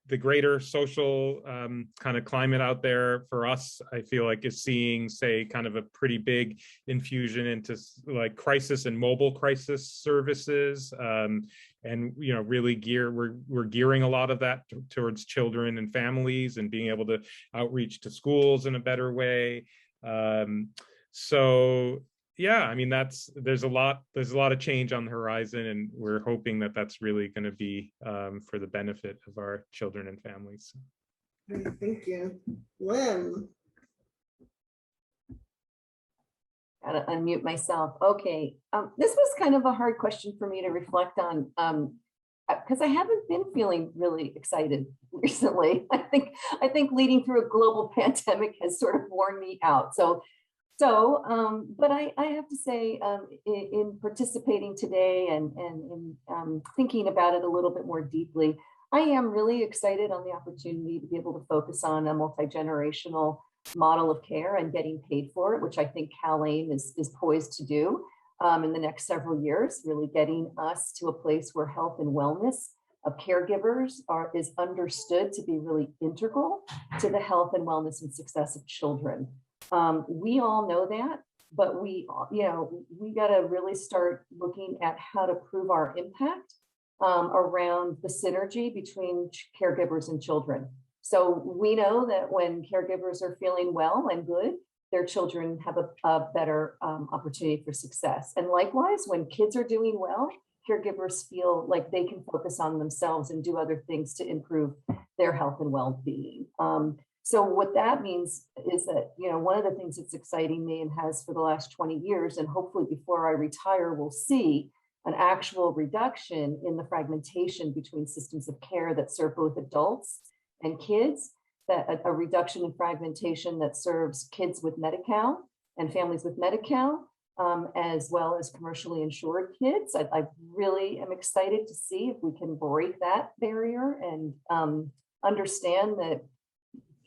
the greater social kind of climate out there for us, I feel like is seeing, say, kind of a pretty big infusion into like crisis and mobile crisis services. And, you know, really we're gearing a lot of that towards children and families and being able to outreach to schools in a better way. So yeah, I mean, there's a lot of change on the horizon, and we're hoping that that's really going to be for the benefit of our children and families. Great, thank you. Lynn? Gotta unmute myself. Okay, this was kind of a hard question for me to reflect on, because I haven't been feeling really excited recently. I think leading through a global pandemic has sort of worn me out. But I have to say, in participating today and in thinking about it a little bit more deeply, I am really excited on the opportunity to be able to focus on a multi-generational model of care and getting paid for it, which I think CalAIM is poised to do in the next several years, really getting us to a place where health and wellness of caregivers is understood to be really integral to the health and wellness and success of children. We all know that, but we got to really start looking at how to prove our impact around the synergy between caregivers and children. So we know that when caregivers are feeling well and good, their children have a better opportunity for success. And likewise, when kids are doing well, caregivers feel like they can focus on themselves and do other things to improve their health and well-being. So what that means is that, one of the things that's exciting me and has for the last 20 years, and hopefully before I retire, we'll see an actual reduction in the fragmentation between systems of care that serve both adults and kids, that a reduction in fragmentation that serves kids with Medi-Cal and families with Medi-Cal, as well as commercially insured kids. I really am excited to see if we can break that barrier and understand that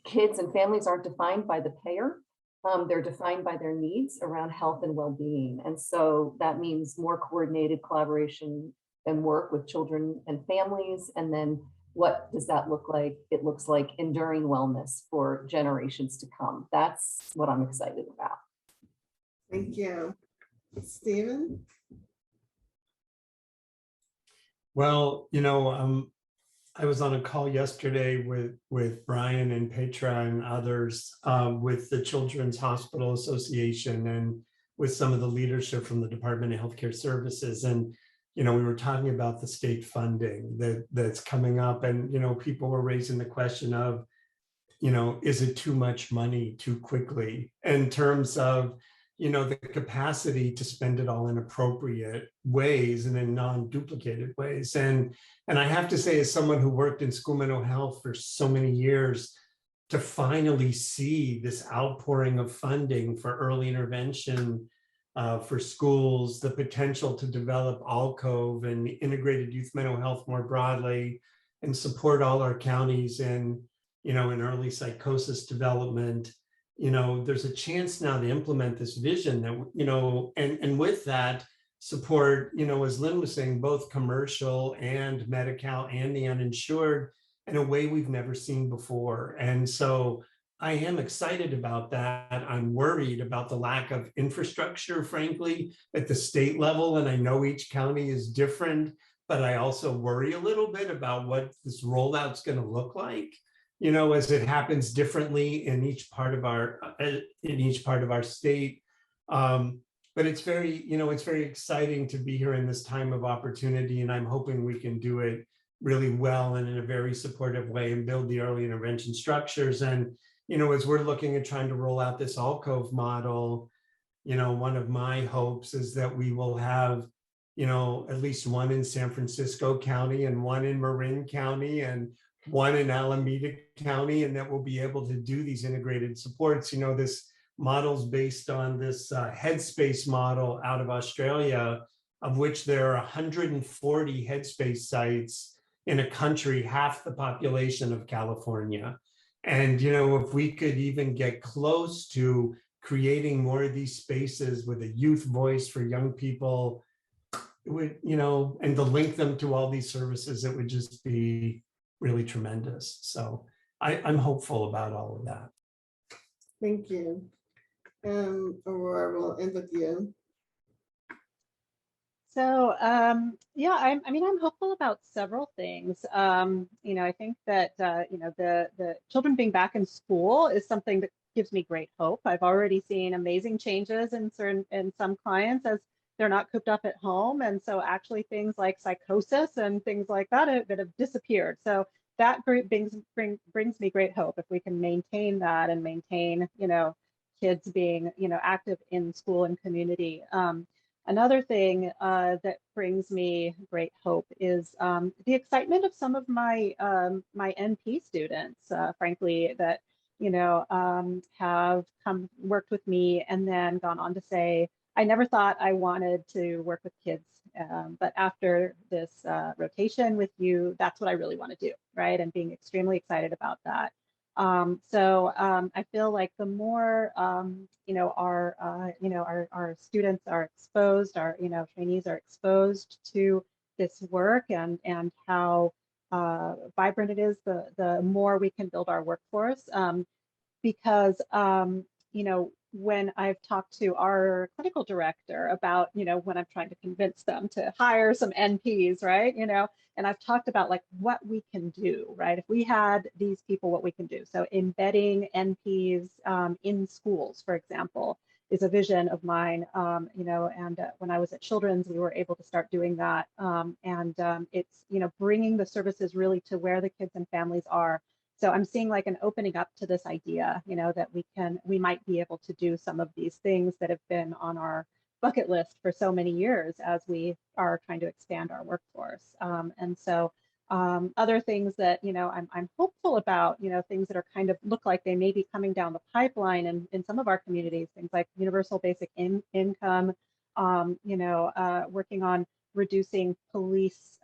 kids and families aren't defined by the payer. They're defined by their needs around health and well-being. And so that means more coordinated collaboration and work with children and families. And then what does that look like? It looks like enduring wellness for generations to come. That's what I'm excited about. Thank you. Stephen? Well, I was on a call yesterday with Brian and Petra and others with the Children's Hospital Association and with some of the leadership from the Department of Healthcare Services. And, we were talking about the state funding that's coming up, and, people were raising the question of, is it too much money too quickly in terms of, the capacity to spend it all in appropriate ways and in non-duplicated ways. And I have to say, as someone who worked in school mental health for so many years, to finally see this outpouring of funding for early intervention for schools, the potential to develop ALCOVE and integrated youth mental health more broadly, and support all our counties in early psychosis development. There's a chance now to implement this vision that, and with that support, as Lynn was saying, both commercial and Medi-Cal and the uninsured in a way we've never seen before. And so I am excited about that. I'm worried about the lack of infrastructure, frankly, at the state level. And I know each county is different, but I also worry a little bit about what this rollout's going to look like. As it happens differently in each part of our state. But it's very exciting to be here in this time of opportunity, and I'm hoping we can do it really well and in a very supportive way and build the early intervention structures. And, as we're looking at trying to roll out this ALCOVE model, one of my hopes is that we will have, at least one in San Francisco County and one in Marin County and one in Alameda County, and that we'll be able to do these integrated supports. This model's based on this Headspace model out of Australia, of which there are 140 Headspace sites in a country half the population of California. And, if we could even get close to creating more of these spaces with a youth voice for young people, it would, and to link them to all these services, it would just be really tremendous. So I'm hopeful about all of that. Thank you. Aurora, we'll end with you. So yeah, I'm hopeful about several things. I think that the children being back in school is something that gives me great hope. I've already seen amazing changes in some clients as they're not cooped up at home, and so actually things like psychosis and things like that have disappeared. So that brings me great hope if we can maintain that and maintain kids being active in school and community. Another thing that brings me great hope is the excitement of some of my my NP students, frankly, that have worked with me and then gone on to say, I never thought I wanted to work with kids But after this rotation with you, that's what I really want to do, right? And being extremely excited about that. I feel like the more our students are exposed, our trainees are exposed to this work and how vibrant it is, the more we can build our workforce. Because when I've talked to our clinical director about when I'm trying to convince them to hire some NPs, right? And I've talked about like what we can do, right? If we had these people, what we can do. So embedding NPs in schools, for example, is a vision of mine. When I was at Children's, we were able to start doing that. It's bringing the services really to where the kids and families are. So I'm seeing like an opening up to this idea, that we might be able to do some of these things that have been on our bucket list for so many years as we are trying to expand our workforce. Other things that, I'm hopeful about, things that are kind of look like they may be coming down the pipeline in some of our communities, things like universal basic income, working on reducing police,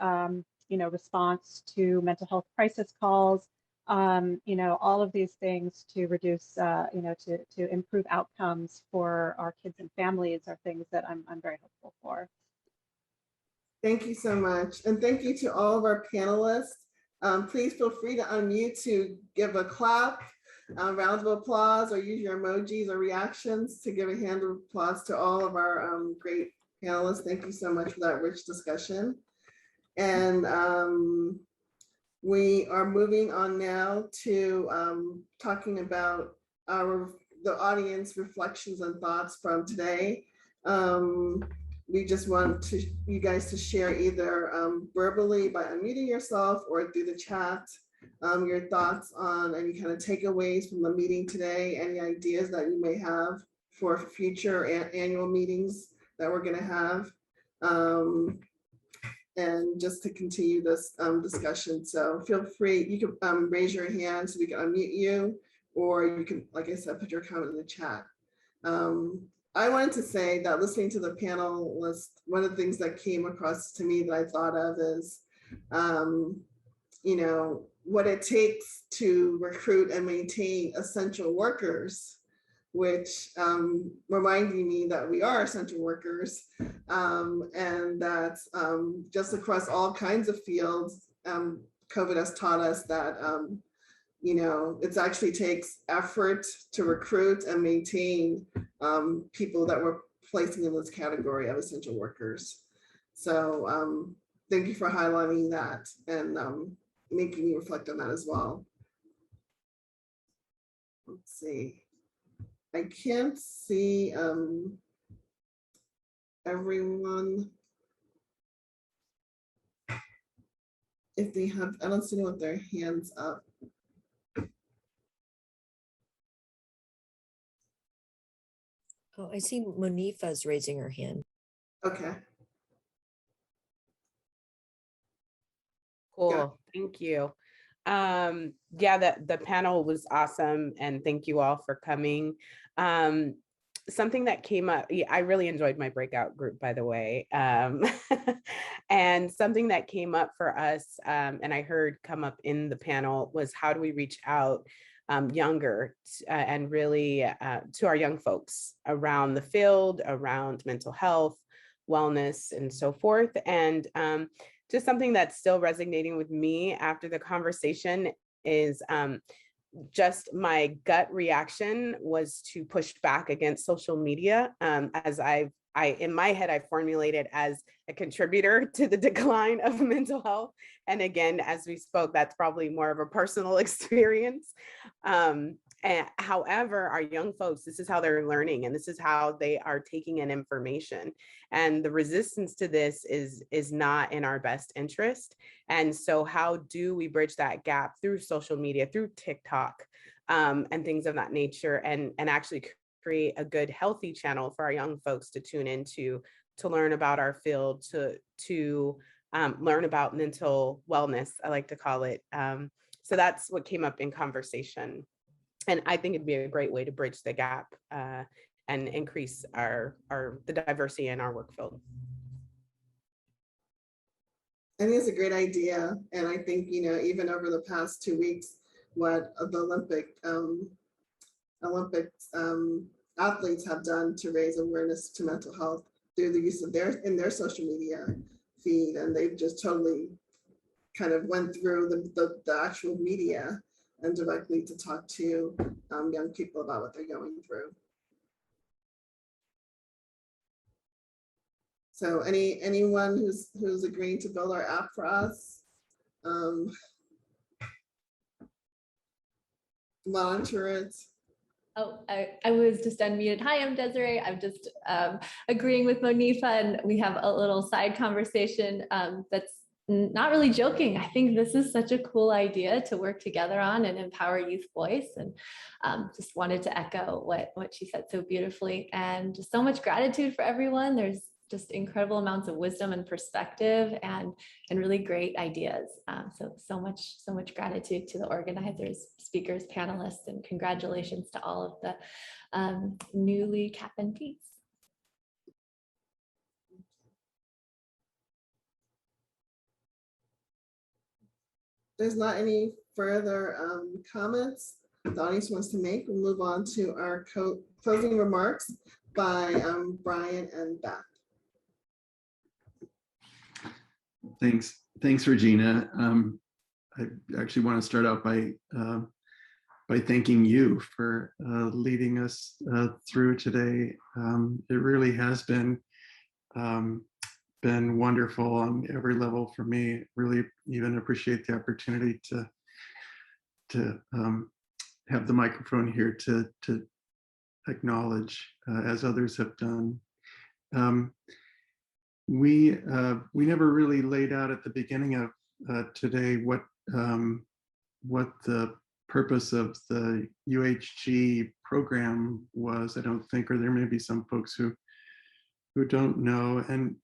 response to mental health crisis calls, all of these things to reduce, to improve outcomes for our kids and families are things that I'm very hopeful for. Thank you so much. And thank you to all of our panelists. Please feel free to unmute to give a clap, a round of applause, or use your emojis or reactions to give a hand of applause to all of our great panelists. Thank you so much for that rich discussion. And we are moving on now to talking about the audience reflections and thoughts from today. We just want you guys to share either verbally by unmuting yourself or through the chat your thoughts on any kind of takeaways from the meeting today, any ideas that you may have for future annual meetings that we're going to have. And just to continue this discussion. So feel free, you can raise your hand so we can unmute you, or you can, like I said, put your comment in the chat. I wanted to say that listening to the panel was one of the things that came across to me that I thought of is, what it takes to recruit and maintain essential workers, which reminding me that we are essential workers, and that just across all kinds of fields, COVID has taught us that it actually takes effort to recruit and maintain people that we're placing in this category of essential workers. So thank you for highlighting that and making me reflect on that as well. Let's see. I can't see everyone. If they have, I don't see anyone with their hands up. Oh, I see Monifa's raising her hand. Okay. Cool, yeah. Thank you. The panel was awesome, and thank you all for coming. Something that came up, I really enjoyed my breakout group, by the way. And something that came up for us, and I heard come up in the panel, was how do we reach out younger and really to our young folks around the field, around mental health, wellness, and so forth. And just something that's still resonating with me after the conversation is just my gut reaction was to push back against social media, as I in my head, I formulated as a contributor to the decline of mental health. And again, as we spoke, that's probably more of a personal experience. However, our young folks, this is how they're learning, and this is how they are taking in information. And the resistance to this is not in our best interest. And so how do we bridge that gap through social media, through TikTok, and things of that nature, and actually create a good, healthy channel for our young folks to tune into, to learn about our field, to learn about mental wellness, I like to call it. So that's what came up in conversation. And I think it'd be a great way to bridge the gap and increase the diversity in our work field. I think it's a great idea. And I think, you know, even over the past 2 weeks, what the Olympics athletes have done to raise awareness to mental health through the use of their social media feed. And they've just totally kind of went through the actual media and directly to talk to young people about what they're going through. So anyone who's agreeing to build our app for us, monitor it. Oh, I was just unmuted. Hi, I'm Desiree. I'm just agreeing with Monifa, and we have a little side conversation that's not really joking. I think this is such a cool idea to work together on and empower youth voice, and just wanted to echo what she said so beautifully, and just so much gratitude for everyone. There's just incredible amounts of wisdom and perspective and really great ideas. So much gratitude to the organizers, speakers, panelists, and congratulations to all of the newly CAPNPs. There's not any further comments the audience wants to make. We'll move on to our closing remarks by Brian and Beth. Thanks, Regina. I actually want to start out by thanking you for leading us through today. It really has been wonderful on every level for me. Really even appreciate the opportunity to have the microphone here to acknowledge, as others have done. We never really laid out at the beginning of today what the purpose of the UHG program was. I don't think, or there may be some folks who don't know. And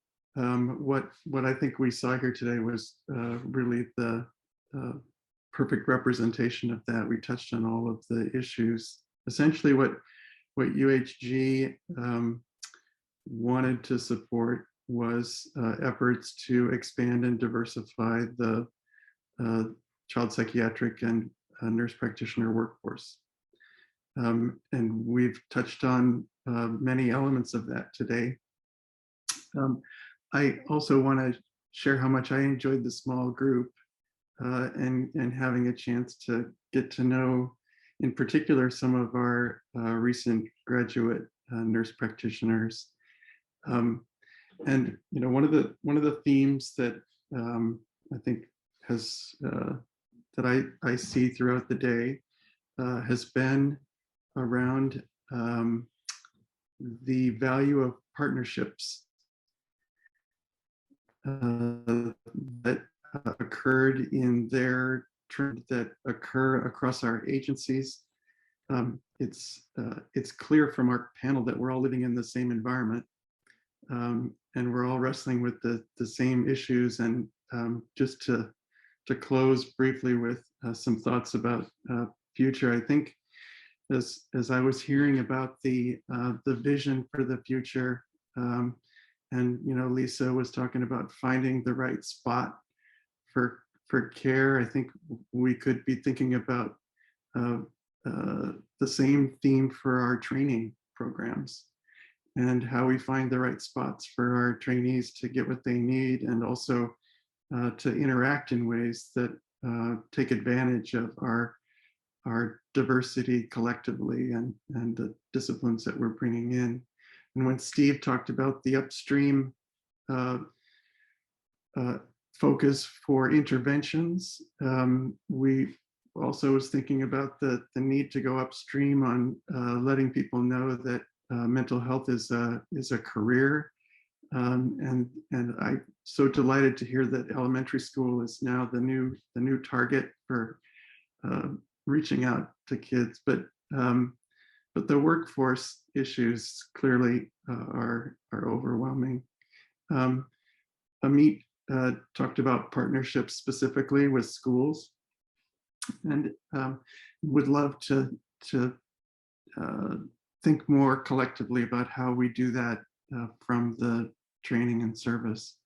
what I think we saw here today was really the perfect representation of that. We touched on all of the issues. Essentially, what UHG wanted to support was efforts to expand and diversify the child psychiatric and nurse practitioner workforce. And we've touched on many elements of that today. I also want to share how much I enjoyed the small group and having a chance to get to know, in particular, some of our recent graduate nurse practitioners. And you know, one of the themes that I think has that I see throughout the day has been around the value of partnerships that occurred in their terms that occur across our agencies. It's clear from our panel that we're all living in the same environment. And we're all wrestling with the same issues. And just to close briefly with some thoughts about future, I think as I was hearing about the vision for the future, and you know, Lisa was talking about finding the right spot for care. I think we could be thinking about the same theme for our training programs, and how we find the right spots for our trainees to get what they need, and also to interact in ways that take advantage of our diversity collectively and the disciplines that we're bringing in. And when Steve talked about the upstream focus for interventions, we also was thinking about the need to go upstream on letting people know that mental health is a career, and I'm so delighted to hear that elementary school is now the new target for reaching out to kids. But the workforce issues clearly are overwhelming. Amit talked about partnerships specifically with schools, and would love to think more collectively about how we do that from the training and service.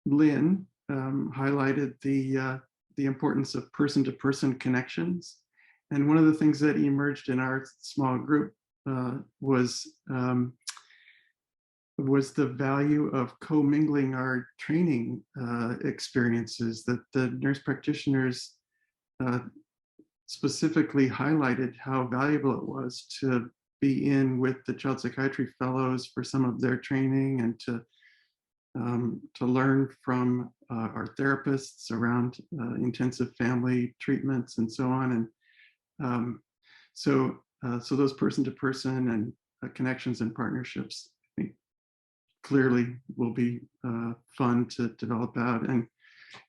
Lynn highlighted the importance of person-to-person connections. And one of the things that emerged in our small group was the value of commingling our training experiences, that the nurse practitioners specifically highlighted how valuable it was to be in with the child psychiatry fellows for some of their training, and to learn from our therapists around intensive family treatments and so on. And so those person-to-person and connections and partnerships, I think, clearly will be fun to develop out.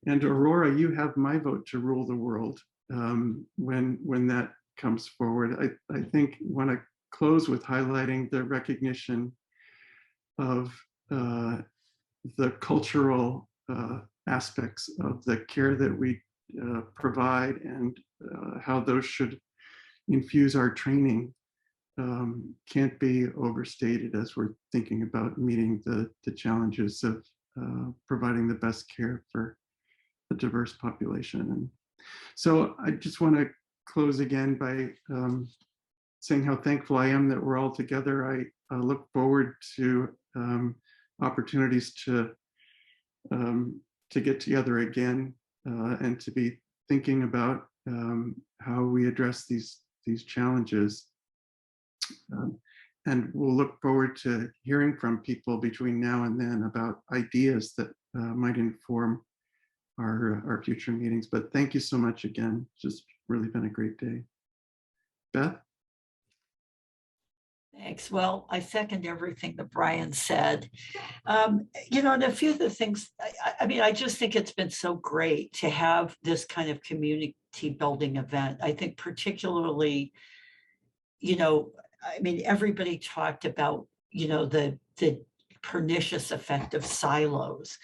And Aurora, you have my vote to rule the world when that comes forward. I think want to close with highlighting the recognition of the cultural aspects of the care that we provide, and how those should infuse our training can't be overstated as we're thinking about meeting the challenges of providing the best care for a diverse population. And so I just want to close again by saying how thankful I am that we're all together. I look forward to opportunities to get together again and to be thinking about how we address these challenges. And we'll look forward to hearing from people between now and then about ideas that might inform our future meetings. But thank you so much again. It's just really been a great day. Beth? Thanks. Well, I second everything that Brian said. You know, and a few of the things, I mean, I just think it's been so great to have this kind of community building event. I think particularly, you know, I mean, everybody talked about, you know, the pernicious effect of silos.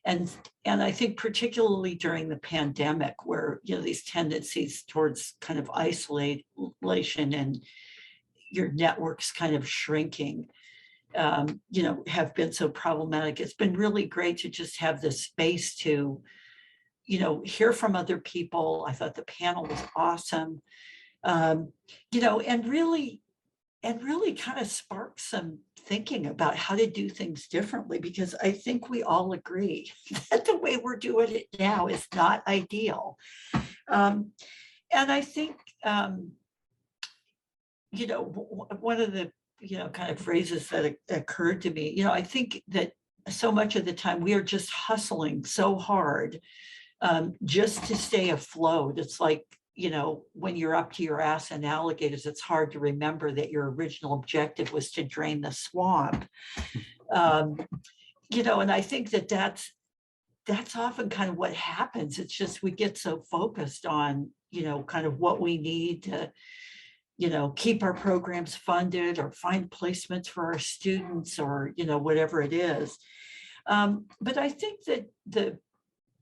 And I think particularly during the pandemic, where, you know, these tendencies towards kind of isolation and your networks kind of shrinking, you know, have been so problematic. It's been really great to just have this space to, you know, hear from other people. I thought the panel was awesome, you know, and really kind of spark some thinking about how to do things differently, because I think we all agree that the way we're doing it now is not ideal. And I think, you know, one of the, you know, kind of phrases that occurred to me, you know, I think that so much of the time we are just hustling so hard just to stay afloat. It's like, you know, when you're up to your ass in alligators, it's hard to remember that your original objective was to drain the swamp. You know, and I think that that's often kind of what happens. It's just we get so focused on, you know, kind of what we need to, you know, keep our programs funded or find placements for our students, or, you know, whatever it is. But I think that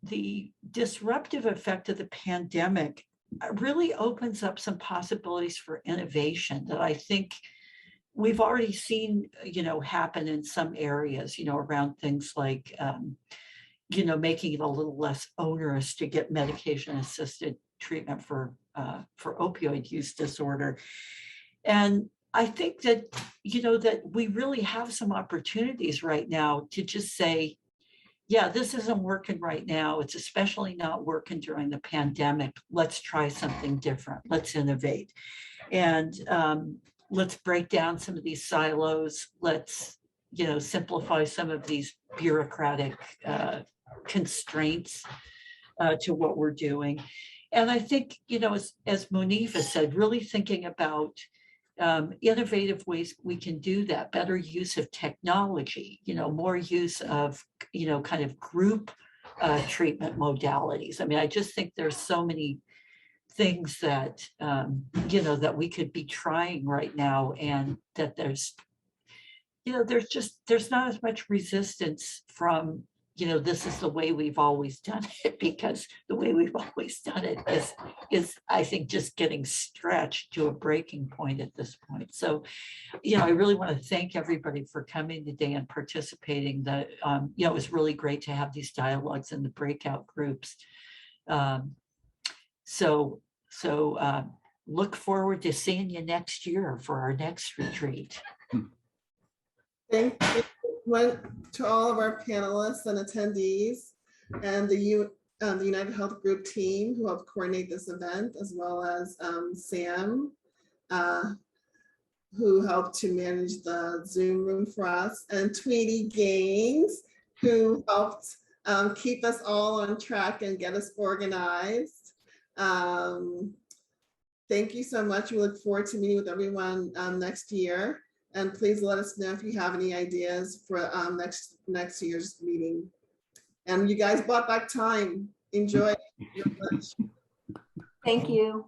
the disruptive effect of the pandemic really opens up some possibilities for innovation that I think we've already seen, you know, happen in some areas, you know, around things like, you know, making it a little less onerous to get medication-assisted treatment for opioid use disorder. And I think that, you know, that we really have some opportunities right now to just say, yeah, this isn't working right now. It's especially not working during the pandemic. Let's try something different. Let's innovate. And let's break down some of these silos. Let's, you know, simplify some of these bureaucratic constraints to what we're doing. And I think, you know, as Monifa said, really thinking about innovative ways we can do that, better use of technology, you know, more use of, you know, kind of group treatment modalities. I mean, I just think there's so many things that, you know, that we could be trying right now, and that there's, you know, there's not as much resistance from this is the way we've always done it, because the way we've always done it is I think just getting stretched to a breaking point at this point. So, I really want to thank everybody for coming today and participating. That, it was really great to have these dialogues in the breakout groups. So look forward to seeing you next year for our next retreat. Thank you to all of our panelists and attendees, and the United Health Group team who helped coordinate this event, as well as Sam, who helped to manage the Zoom room for us, and Tweety Gaines, who helped keep us all on track and get us organized. Thank you so much. We look forward to meeting with everyone next year. And please let us know if you have any ideas for next year's meeting. And you guys bought back time. Enjoy your lunch. Thank you.